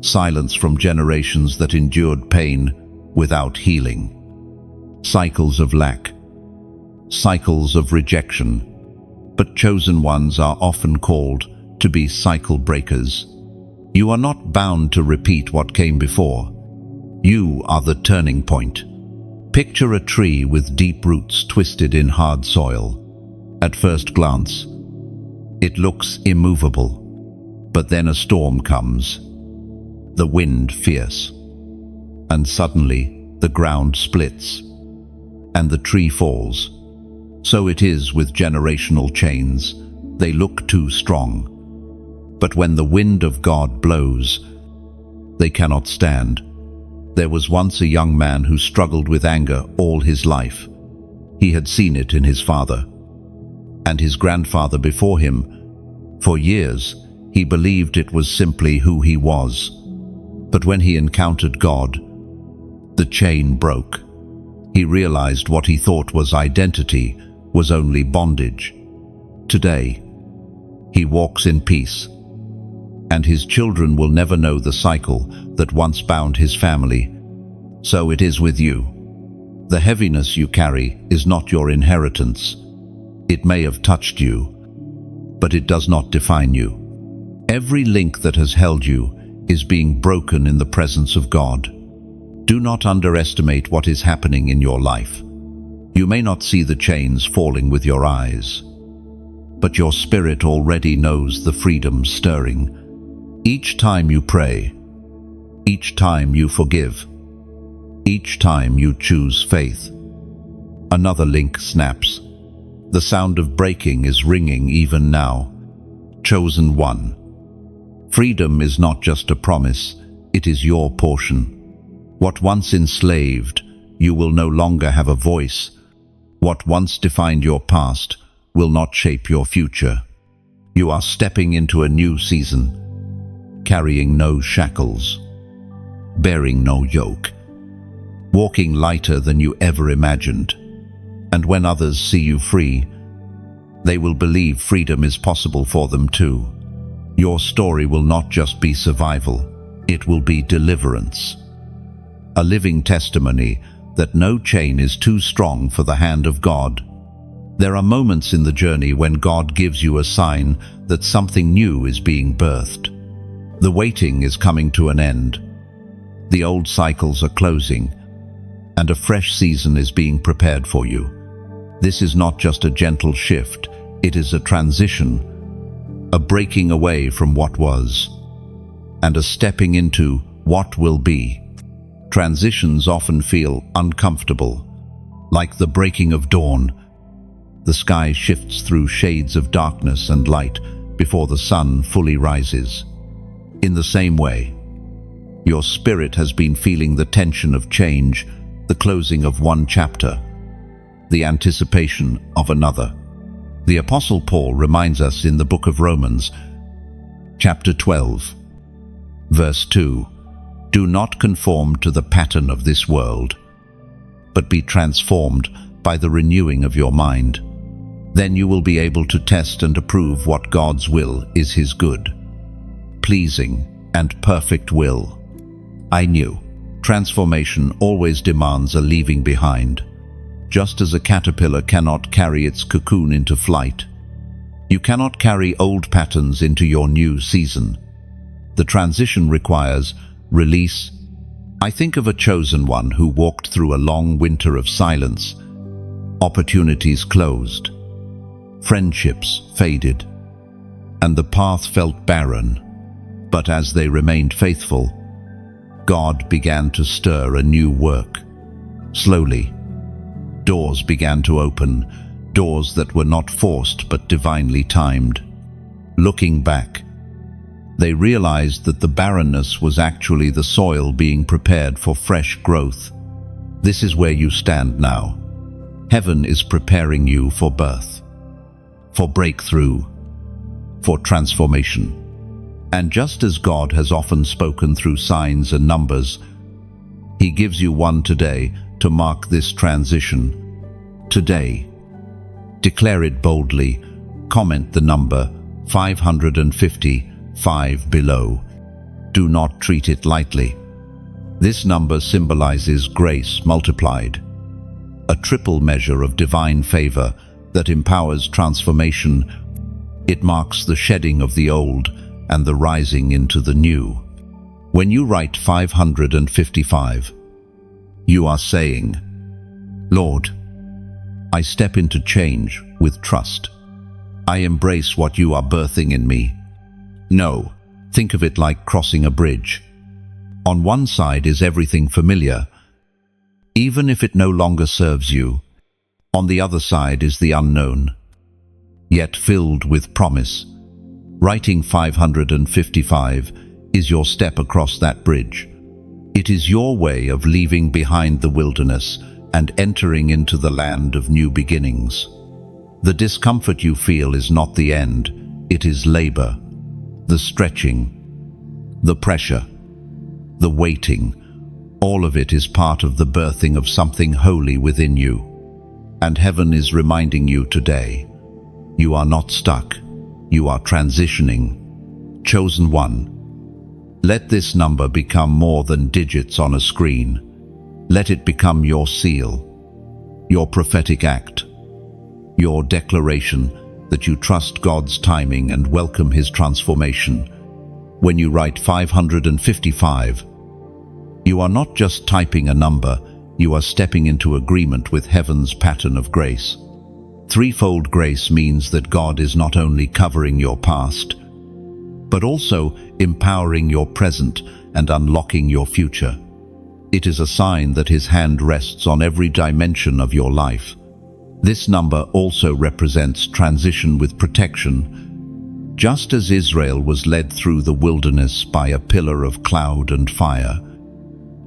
Silence from generations that endured pain without healing. Cycles of lack. Cycles of rejection. But chosen ones are often called to be cycle breakers. You are not bound to repeat what came before. You are the turning point. Picture a tree with deep roots twisted in hard soil. At first glance, it looks immovable. But then a storm comes, the wind fierce, and suddenly the ground splits, and the tree falls. So it is with generational chains. They look too strong. But when the wind of God blows, they cannot stand. There was once a young man who struggled with anger all his life. He had seen it in his father and his grandfather before him. For years, he believed it was simply who he was. But when he encountered God, the chain broke. He realized what he thought was identity was only bondage. Today, he walks in peace, and his children will never know the cycle that once bound his family. So it is with you. The heaviness you carry is not your inheritance. It may have touched you, but it does not define you. Every link that has held you is being broken in the presence of God. Do not underestimate what is happening in your life. You may not see the chains falling with your eyes, but your spirit already knows the freedom stirring. Each time you pray, each time you forgive, each time you choose faith, another link snaps. The sound of breaking is ringing even now. Chosen one. Freedom is not just a promise, it is your portion. What once enslaved, you will no longer have a voice. What once defined your past will not shape your future. You are stepping into a new season, carrying no shackles, bearing no yoke, walking lighter than you ever imagined. And when others see you free, they will believe freedom is possible for them too. Your story will not just be survival, it will be deliverance. A living testimony that no chain is too strong for the hand of God. There are moments in the journey when God gives you a sign that something new is being birthed. The waiting is coming to an end. The old cycles are closing, and a fresh season is being prepared for you. This is not just a gentle shift, it is a transition, a breaking away from what was, and a stepping into what will be. Transitions often feel uncomfortable, like the breaking of dawn. The sky shifts through shades of darkness and light before the sun fully rises. In the same way, your spirit has been feeling the tension of change, the closing of one chapter, the anticipation of another. The Apostle Paul reminds us in the book of Romans, chapter 12, verse 2, "Do not conform to the pattern of this world, but be transformed by the renewing of your mind. Then you will be able to test and approve what God's will is, His good, pleasing, and perfect will." I knew transformation always demands a leaving behind. Just as a caterpillar cannot carry its cocoon into flight, you cannot carry old patterns into your new season. The transition requires release. I think of a chosen one who walked through a long winter of silence. Opportunities closed, friendships faded, and the path felt barren. But as they remained faithful, God began to stir a new work. Slowly, doors began to open, doors that were not forced but divinely timed. Looking back, they realized that the barrenness was actually the soil being prepared for fresh growth. This is where you stand now. Heaven is preparing you for birth, for breakthrough, for transformation. And just as God has often spoken through signs and numbers, He gives you one today to mark this transition. Today, declare it boldly. Comment the number 555 below. Do not treat it lightly. This number symbolizes grace multiplied, a triple measure of divine favor that empowers transformation. It marks the shedding of the old and the rising into the new. When you write 555, you are saying, "Lord, I step into change with trust. I embrace what you are birthing in me." No, think of it like crossing a bridge. On one side is everything familiar, even if it no longer serves you. On the other side is the unknown, yet filled with promise. Writing 555 is your step across that bridge. It is your way of leaving behind the wilderness and entering into the land of new beginnings. The discomfort you feel is not the end, it is labor, the stretching, the pressure, the waiting. All of it is part of the birthing of something holy within you. And heaven is reminding you today, you are not stuck. You are transitioning. Chosen one. Let this number become more than digits on a screen. Let it become your seal, your prophetic act, your declaration that you trust God's timing and welcome His transformation. When you write 555, you are not just typing a number, you are stepping into agreement with heaven's pattern of grace. Threefold grace means that God is not only covering your past, but also empowering your present and unlocking your future. It is a sign that His hand rests on every dimension of your life. This number also represents transition with protection. Just as Israel was led through the wilderness by a pillar of cloud and fire,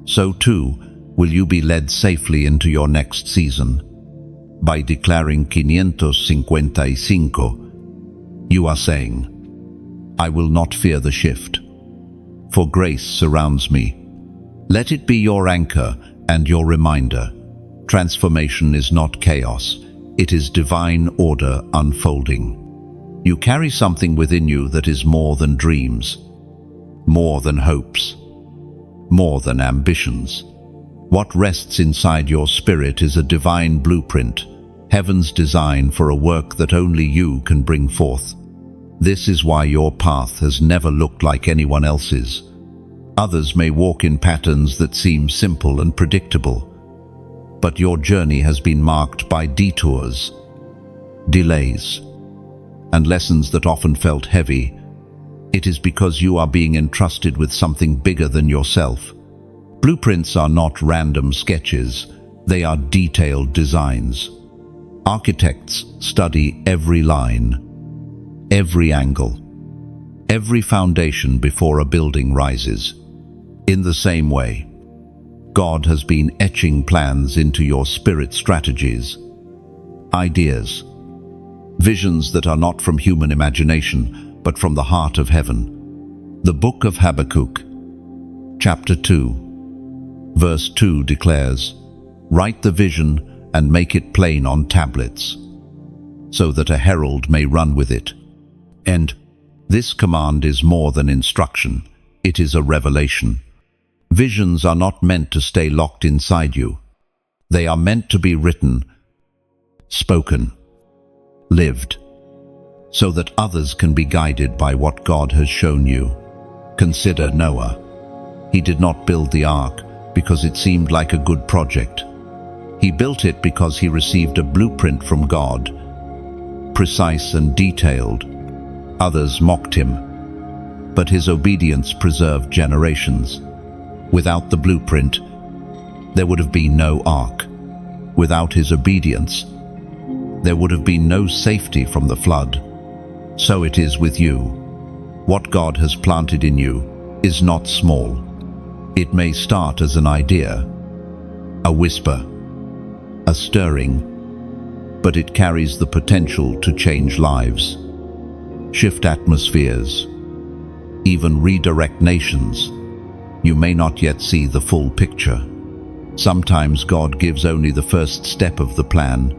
so too will you be led safely into your next season. By declaring 555, you are saying, I will not fear the shift, for grace surrounds me. Let it be your anchor and your reminder. Transformation is not chaos, it is divine order unfolding. You carry something within you that is more than dreams, more than hopes, more than ambitions. What rests inside your spirit is a divine blueprint, heaven's design for a work that only you can bring forth. This is why your path has never looked like anyone else's. Others may walk in patterns that seem simple and predictable, but your journey has been marked by detours, delays, and lessons that often felt heavy. It is because you are being entrusted with something bigger than yourself. Blueprints are not random sketches, they are detailed designs. Architects study every line, every angle, every foundation before a building rises. In the same way, God has been etching plans into your spirit strategies, ideas, visions that are not from human imagination, but from the heart of heaven. The book of Habakkuk, chapter 2, verse 2 declares, Write the vision and make it plain on tablets, so that a herald may run with it. And this command is more than instruction, it is a revelation. Visions are not meant to stay locked inside you. They are meant to be written, spoken, lived, so that others can be guided by what God has shown you. Consider Noah. He did not build the ark because it seemed like a good project. He built it because he received a blueprint from God, precise and detailed. Others mocked him, but his obedience preserved generations. Without the blueprint, there would have been no ark. Without his obedience, there would have been no safety from the flood. So it is with you. What God has planted in you is not small. It may start as an idea, a whisper, a stirring, but it carries the potential to change lives, shift atmospheres, even redirect nations. You may not yet see the full picture. Sometimes God gives only the first step of the plan,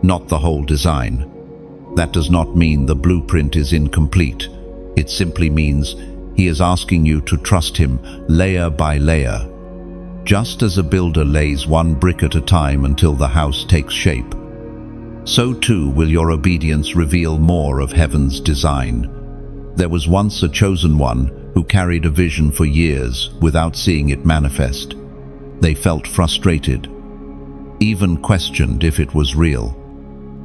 not the whole design. That does not mean the blueprint is incomplete. It simply means He is asking you to trust Him layer by layer. Just as a builder lays one brick at a time until the house takes shape, so too will your obedience reveal more of heaven's design. There was once a chosen one who carried a vision for years without seeing it manifest. They felt frustrated, even questioned if it was real.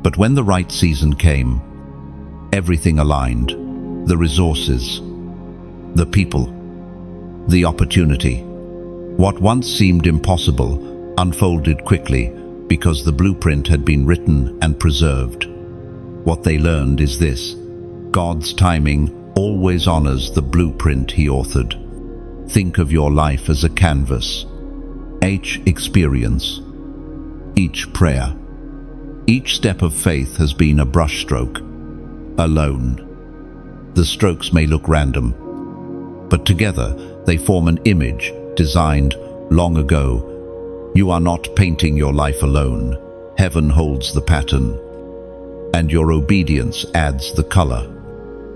But when the right season came, everything aligned. The resources, the people, the opportunity. What once seemed impossible unfolded quickly because the blueprint had been written and preserved. What they learned is this: God's timing always honors the blueprint He authored. Think of your life as a canvas. Each experience, each prayer, each step of faith has been a brushstroke, alone. The strokes may look random, but together they form an image designed long ago. You are not painting your life alone. Heaven holds the pattern, and your obedience adds the color.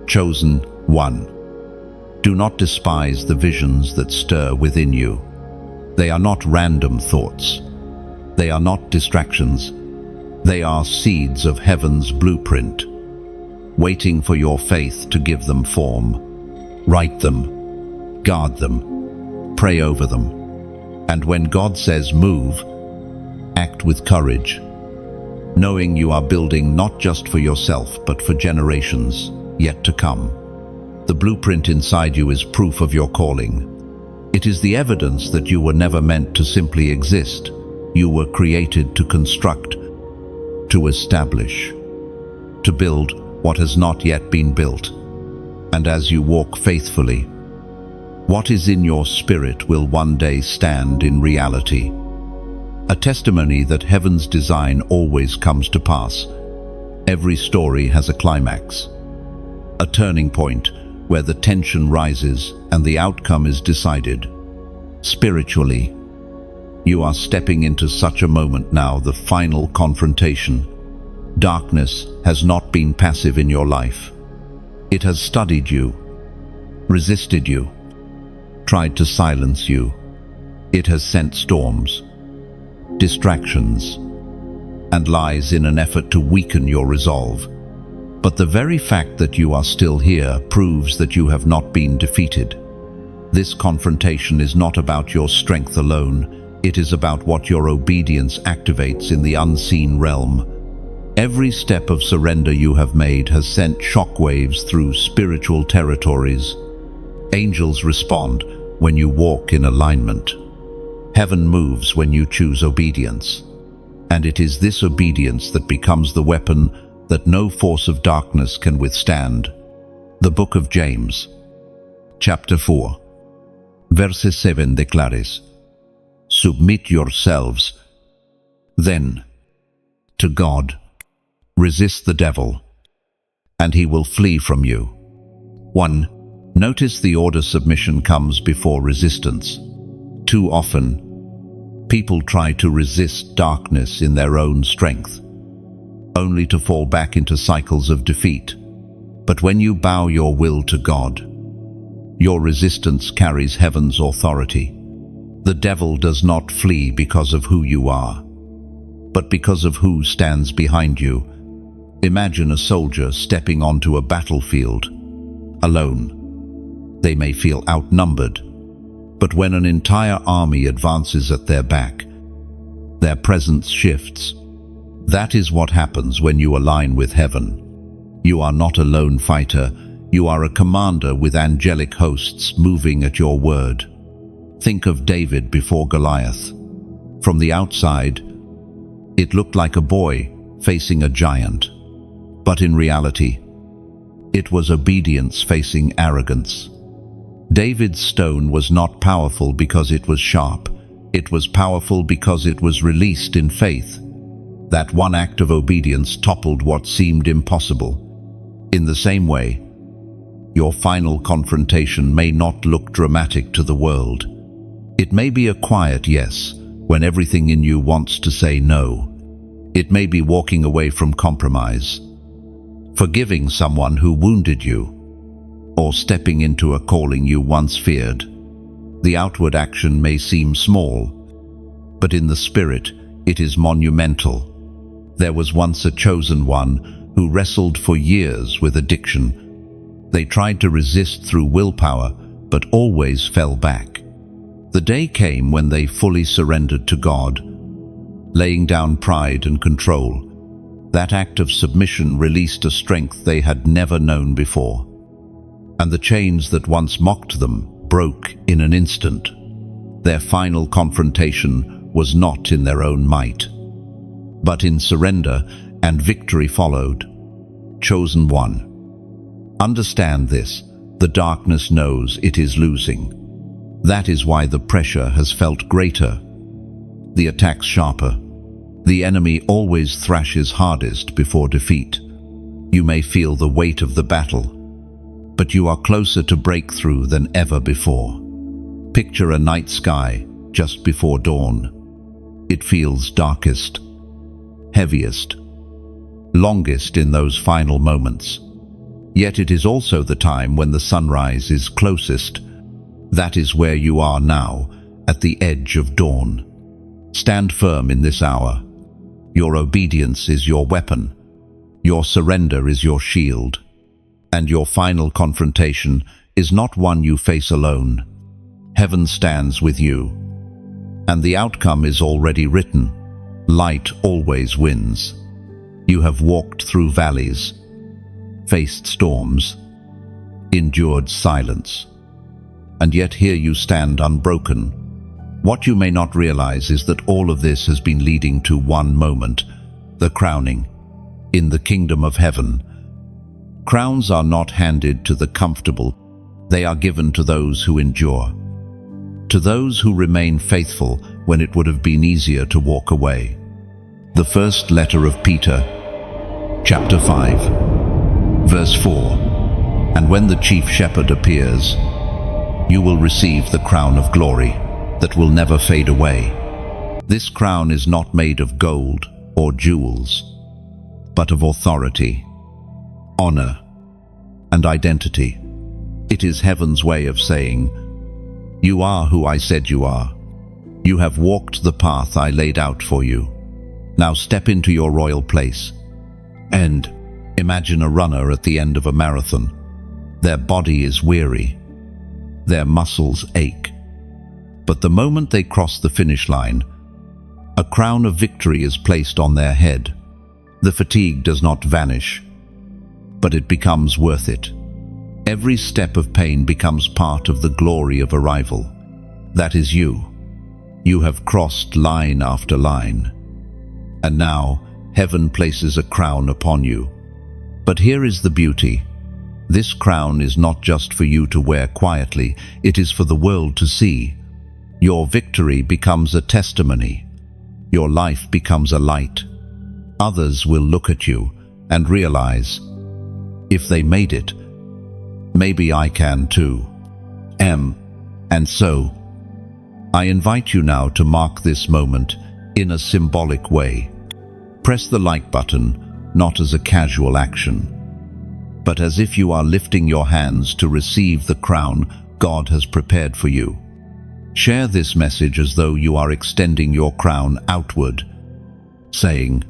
Chosen one. Do not despise the visions that stir within you. They are not random thoughts. They are not distractions. They are seeds of heaven's blueprint, waiting for your faith to give them form. Write them, guard them, pray over them. And when God says move, act with courage, knowing you are building not just for yourself but for generations yet to come. The blueprint inside you is proof of your calling. It is the evidence that you were never meant to simply exist. You were created to construct, to establish, to build what has not yet been built. And as you walk faithfully, what is in your spirit will one day stand in reality. A testimony that heaven's design always comes to pass. Every story has a climax, a turning point where the tension rises and the outcome is decided. Spiritually, you are stepping into such a moment now, the final confrontation. Darkness has not been passive in your life. It has studied you, resisted you, tried to silence you. It has sent storms, distractions, and lies in an effort to weaken your resolve. But the very fact that you are still here proves that you have not been defeated. This confrontation is not about your strength alone. It is about what your obedience activates in the unseen realm. Every step of surrender you have made has sent shockwaves through spiritual territories. Angels respond when you walk in alignment. Heaven moves when you choose obedience. And it is this obedience that becomes the weapon that no force of darkness can withstand. The book of James, chapter 4, verses 7 declares, "Submit yourselves, then, to God. Resist the devil, and he will flee from you." 1. Notice the order: submission comes before resistance. Too often, people try to resist darkness in their own strength, only to fall back into cycles of defeat. But when you bow your will to God, your resistance carries heaven's authority. The devil does not flee because of who you are, but because of who stands behind you. Imagine a soldier stepping onto a battlefield, alone. They may feel outnumbered, but when an entire army advances at their back, their presence shifts. That is what happens when you align with heaven. You are not a lone fighter, you are a commander with angelic hosts moving at your word. Think of David before Goliath. From the outside, it looked like a boy facing a giant. But in reality, it was obedience facing arrogance. David's stone was not powerful because it was sharp. It was powerful because it was released in faith. That one act of obedience toppled what seemed impossible. In the same way, your final confrontation may not look dramatic to the world. It may be a quiet yes, when everything in you wants to say no. It may be walking away from compromise, forgiving someone who wounded you, or stepping into a calling you once feared. The outward action may seem small, but in the spirit it is monumental. There was once a chosen one who wrestled for years with addiction. They tried to resist through willpower, but always fell back. The day came when they fully surrendered to God, laying down pride and control. That act of submission released a strength they had never known before. And the chains that once mocked them broke in an instant. Their final confrontation was not in their own might, but in surrender, and victory followed. Chosen one. Understand this: the darkness knows it is losing. That is why the pressure has felt greater, the attacks sharper. The enemy always thrashes hardest before defeat. You may feel the weight of the battle, but you are closer to breakthrough than ever before. Picture a night sky just before dawn. It feels darkest, heaviest, longest in those final moments. Yet it is also the time when the sunrise is closest. That is where you are now, at the edge of dawn. Stand firm in this hour. Your obedience is your weapon. Your surrender is your shield. And your final confrontation is not one you face alone. Heaven stands with you, and the outcome is already written. Light always wins. You have walked through valleys, faced storms, endured silence, and yet here you stand unbroken. What you may not realize is that all of this has been leading to one moment, the crowning. In the kingdom of heaven, crowns are not handed to the comfortable, they are given to those who endure, to those who remain faithful when it would have been easier to walk away. The first letter of Peter, chapter 5, verse 4. And when the chief shepherd appears, you will receive the crown of glory that will never fade away. This crown is not made of gold or jewels, but of authority, honor, and identity. It is heaven's way of saying, "You are who I said you are. You have walked the path I laid out for you. Now step into your royal place." And imagine a runner at the end of a marathon. Their body is weary, their muscles ache. But the moment they cross the finish line, a crown of victory is placed on their head. The fatigue does not vanish, but it becomes worth it. Every step of pain becomes part of the glory of arrival. That is you. You have crossed line after line, and now heaven places a crown upon you. But here is the beauty. This crown is not just for you to wear quietly, it is for the world to see. Your victory becomes a testimony. Your life becomes a light. Others will look at you and realize, if they made it, maybe I can too. And so, I invite you now to mark this moment in a symbolic way. Press the like button, not as a casual action, but as if you are lifting your hands to receive the crown God has prepared for you. Share this message as though you are extending your crown outward, saying,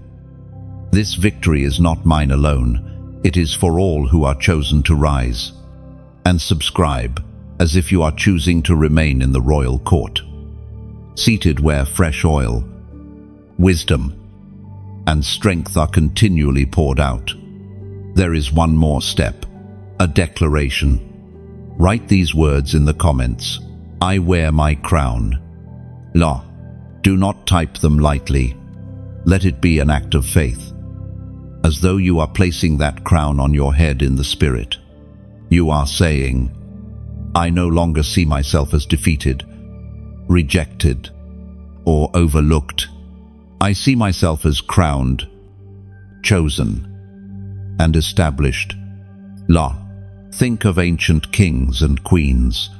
"This victory is not mine alone, it is for all who are chosen to rise." And subscribe, as if you are choosing to remain in the royal court, seated where fresh oil, wisdom, and strength are continually poured out. There is one more step, a declaration. Write these words in the comments. I wear my crown. La. Do not type them lightly. Let it be an act of faith, as though you are placing that crown on your head in the spirit. You are saying, I no longer see myself as defeated, rejected, or overlooked. I see myself as crowned, chosen, and established. La. Think of ancient kings and queens.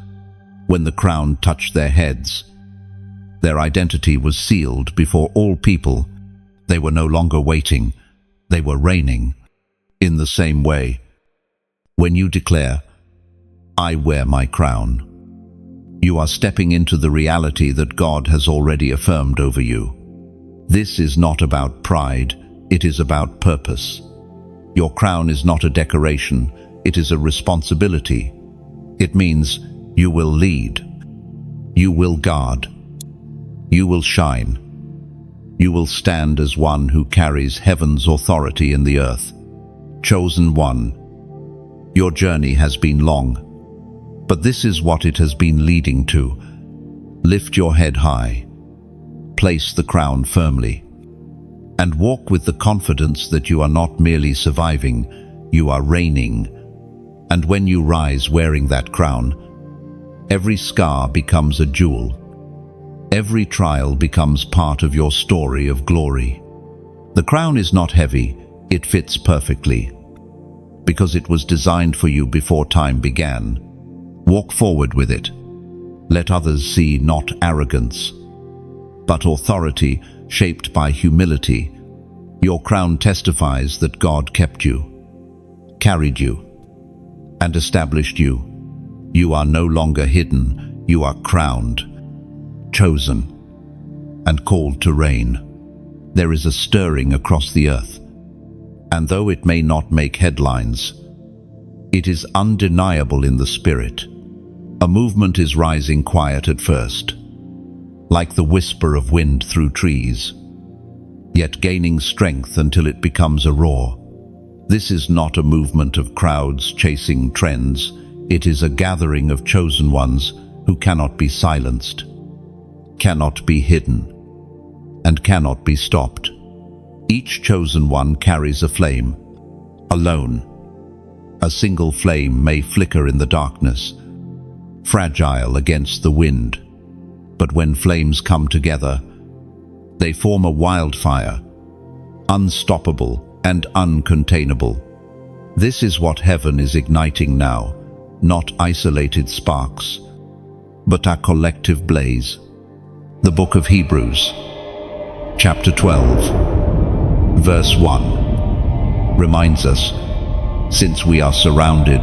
When the crown touched their heads, their identity was sealed before all people. They were no longer waiting, they were reigning. In the same way, when you declare, I wear my crown, you are stepping into the reality that God has already affirmed over you. This is not about pride, it is about purpose. Your crown is not a decoration, it is a responsibility. It means you will lead, you will guard, you will shine. You will stand as one who carries heaven's authority in the earth. Chosen one. Your journey has been long, but this is what it has been leading to. Lift your head high, place the crown firmly, and walk with the confidence that you are not merely surviving, you are reigning. And when you rise wearing that crown, every scar becomes a jewel. Every trial becomes part of your story of glory. The crown is not heavy, it fits perfectly, because it was designed for you before time began. Walk forward with it. Let others see not arrogance, but authority shaped by humility. Your crown testifies that God kept you, carried you, and established you. You are no longer hidden, you are crowned, chosen, and called to reign. There is a stirring across the earth, and though it may not make headlines, It is undeniable in the spirit. A movement is rising quiet at first, like the whisper of wind through trees, yet gaining strength until it becomes a roar. This is not a movement of crowds chasing trends. It is a gathering of chosen ones who cannot be silenced, cannot be hidden, and cannot be stopped. Each chosen one carries a flame, alone. A single flame may flicker in the darkness, fragile against the wind, but when flames come together, they form a wildfire, unstoppable and uncontainable. This is what heaven is igniting now, not isolated sparks, but a collective blaze. The book of Hebrews, chapter 12, verse 1, reminds us, since we are surrounded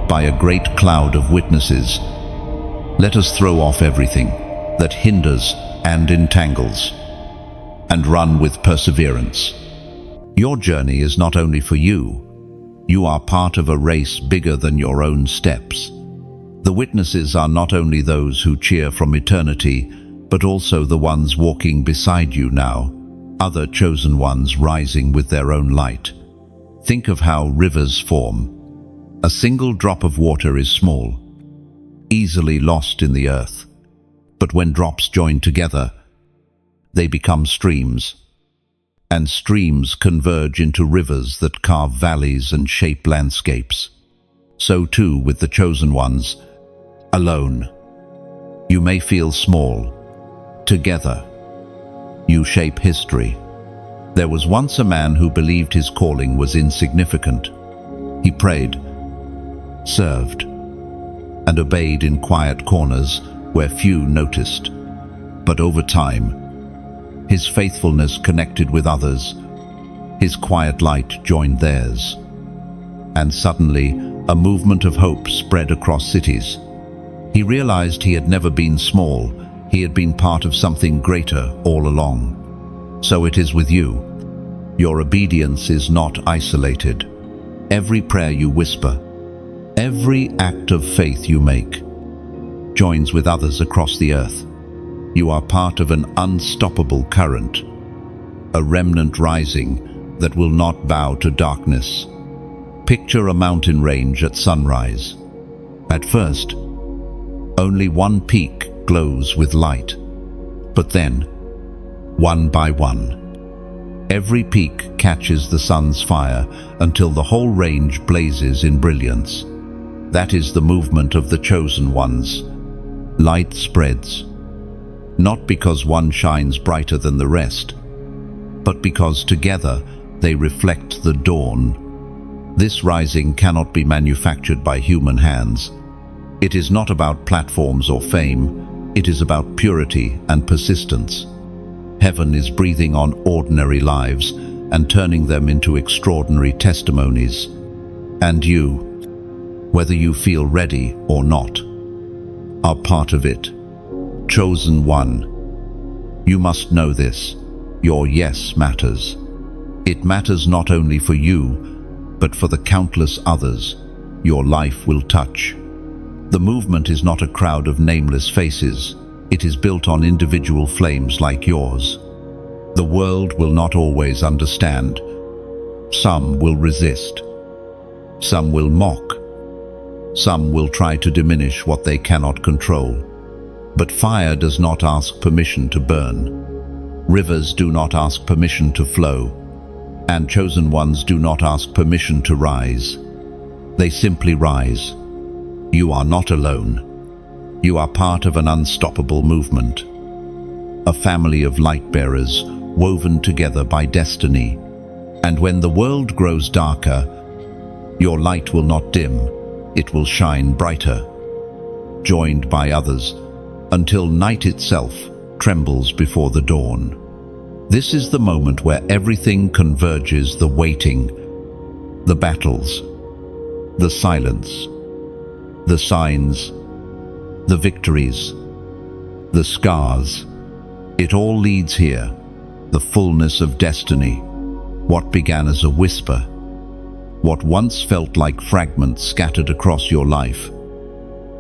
by a great cloud of witnesses, let us throw off everything that hinders and entangles, and run with perseverance. Your journey is not only for you. You are part of a race bigger than your own steps. The witnesses are not only those who cheer from eternity, but also the ones walking beside you now, other chosen ones rising with their own light. Think of how rivers form. A single drop of water is small, easily lost in the earth. But when drops join together, they become streams. And streams converge into rivers that carve valleys and shape landscapes. So too with the chosen ones. Alone, you may feel small. Together, you shape history. There was once a man who believed his calling was insignificant. He prayed, served, and obeyed in quiet corners where few noticed. But over time, his faithfulness connected with others. His quiet light joined theirs. And suddenly, a movement of hope spread across cities. He realized he had never been small. He had been part of something greater all along. So it is with you. Your obedience is not isolated. Every prayer you whisper, every act of faith you make, joins with others across the earth. You are part of an unstoppable current, a remnant rising that will not bow to darkness. Picture a mountain range at sunrise. At first, only one peak glows with light, but then, one by one, every peak catches the sun's fire until the whole range blazes in brilliance. That is the movement of the chosen ones. Light spreads, not because one shines brighter than the rest, but because together they reflect the dawn. This rising cannot be manufactured by human hands. It is not about platforms or fame. It is about purity and persistence. Heaven is breathing on ordinary lives and turning them into extraordinary testimonies. And you, whether you feel ready or not, are part of it. Chosen one. You must know this. Your yes matters. It matters not only for you, but for the countless others your life will touch. The movement is not a crowd of nameless faces. It is built on individual flames like yours. The world will not always understand. Some will resist. Some will mock. Some will try to diminish what they cannot control. But fire does not ask permission to burn. Rivers do not ask permission to flow. And chosen ones do not ask permission to rise. They simply rise. You are not alone. You are part of an unstoppable movement. A family of light bearers woven together by destiny. And when the world grows darker, your light will not dim. It will shine brighter, joined by others, until night itself trembles before the dawn. This is the moment where everything converges: the waiting, the battles, the silence, the signs, the victories, the scars. It all leads here, the fullness of destiny. What began as a whisper, What once felt like fragments scattered across your life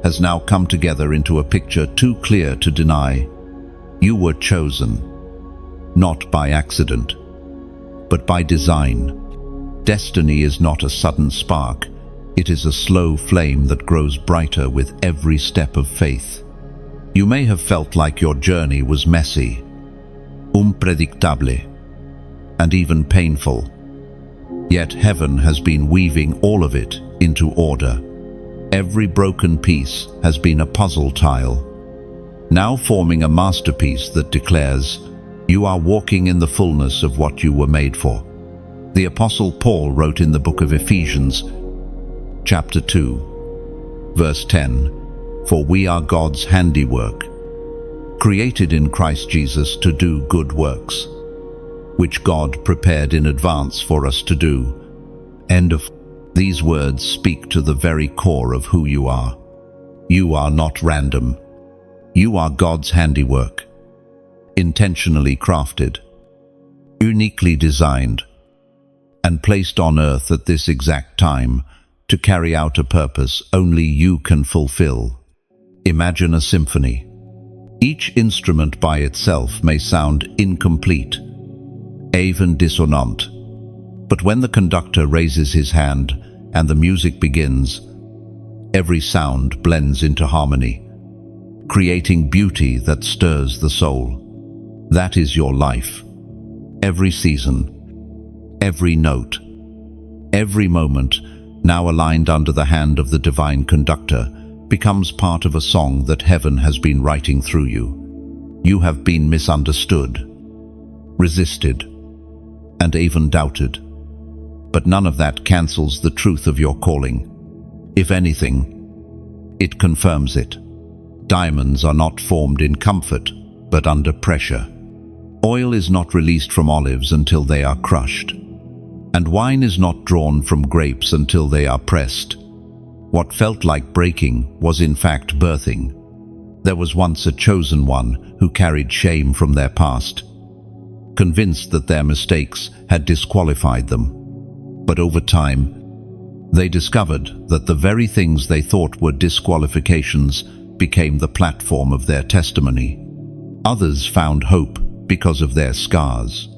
has now come together into a picture too clear to deny. You were chosen, not by accident, but by design. Destiny is not a sudden spark. It is a slow flame that grows brighter with every step of faith. You may have felt like your journey was messy, unpredictable, and even painful. Yet heaven has been weaving all of it into order. Every broken piece has been a puzzle tile, now forming a masterpiece that declares, you are walking in the fullness of what you were made for. The Apostle Paul wrote in the book of Ephesians, chapter 2, verse 10, "For we are God's handiwork, created in Christ Jesus to do good works, which God prepared in advance for us to do." End of. These words speak to the very core of who you are. You are not random. You are God's handiwork, intentionally crafted, uniquely designed, and placed on earth at this exact time to carry out a purpose only you can fulfill. Imagine a symphony. Each instrument by itself may sound incomplete, even dissonant. But when the conductor raises his hand and the music begins, every sound blends into harmony, creating beauty that stirs the soul. That is your life. Every season, every note, every moment, now aligned under the hand of the divine conductor, becomes part of a song that heaven has been writing through you. You have been misunderstood, resisted, and even doubted. But none of that cancels the truth of your calling. If anything, it confirms it. Diamonds are not formed in comfort, but under pressure. Oil is not released from olives until they are crushed, and wine is not drawn from grapes until they are pressed. What felt like breaking was in fact birthing. There was once a chosen one who carried shame from their past, convinced that their mistakes had disqualified them. But over time, they discovered that the very things they thought were disqualifications became the platform of their testimony. Others found hope because of their scars.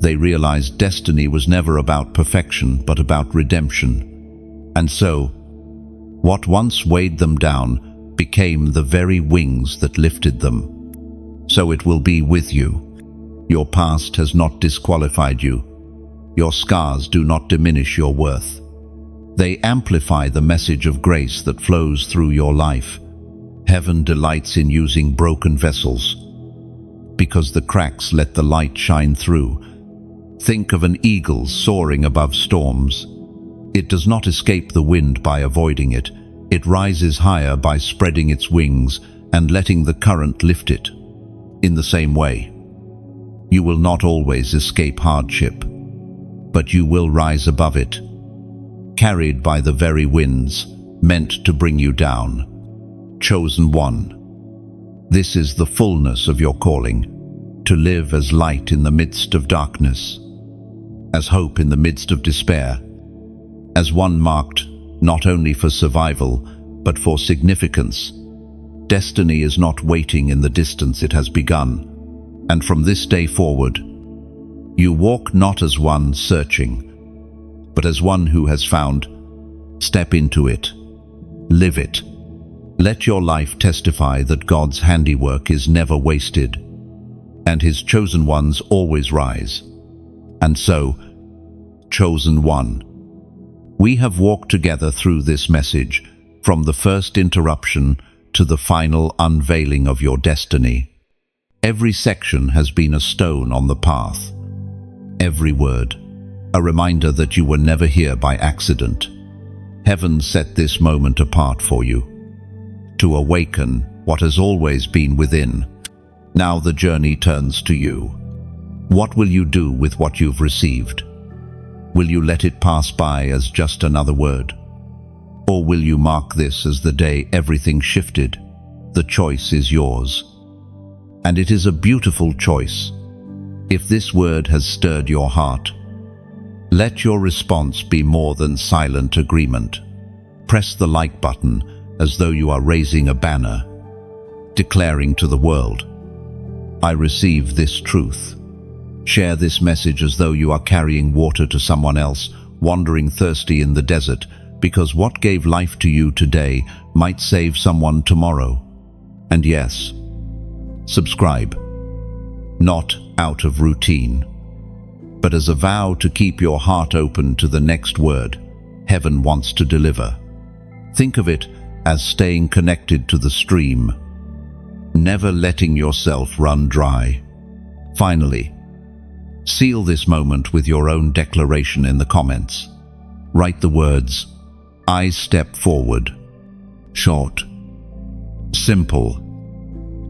They realized destiny was never about perfection, but about redemption. And so, what once weighed them down became the very wings that lifted them. So it will be with you. Your past has not disqualified you. Your scars do not diminish your worth. They amplify the message of grace that flows through your life. Heaven delights in using broken vessels, because the cracks let the light shine through. Think of an eagle soaring above storms. It does not escape the wind by avoiding it. It rises higher by spreading its wings and letting the current lift it. In the same way, you will not always escape hardship, but you will rise above it, carried by the very winds meant to bring you down. Chosen one. This is the fullness of your calling, to live as light in the midst of darkness, as hope in the midst of despair, as one marked not only for survival, but for significance. Destiny is not waiting in the distance, it has begun. And from this day forward, you walk not as one searching, but as one who has found. Step into it. Live it. Let your life testify that God's handiwork is never wasted, and His chosen ones always rise. And so, chosen one, we have walked together through this message, from the first interruption to the final unveiling of your destiny. Every section has been a stone on the path. Every word, a reminder that you were never here by accident. Heaven set this moment apart for you, to awaken what has always been within. Now the journey turns to you. What will you do with what you've received? Will you let it pass by as just another word? Or will you mark this as the day everything shifted? The choice is yours. And it is a beautiful choice. If this word has stirred your heart, Let your response be more than silent agreement. Press the like button as though you are raising a banner, declaring to the world, I receive this truth. Share this message as though you are carrying water to someone else, wandering thirsty in the desert, because what gave life to you today might save someone tomorrow. And yes, subscribe, not out of routine, but as a vow to keep your heart open to the next word heaven wants to deliver. Think of it as staying connected to the stream, never letting yourself run dry. Finally, seal this moment with your own declaration in the comments. Write the words, I step forward. Short, simple,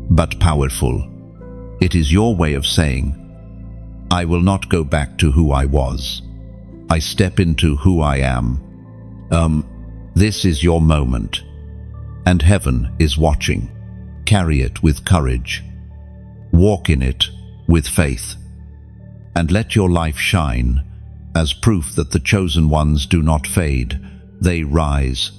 but powerful. It is your way of saying, I will not go back to who I was. I step into who I am. This is your moment, and heaven is watching. Carry it with courage. Walk in it with faith. And let your life shine as proof that the chosen ones do not fade. They rise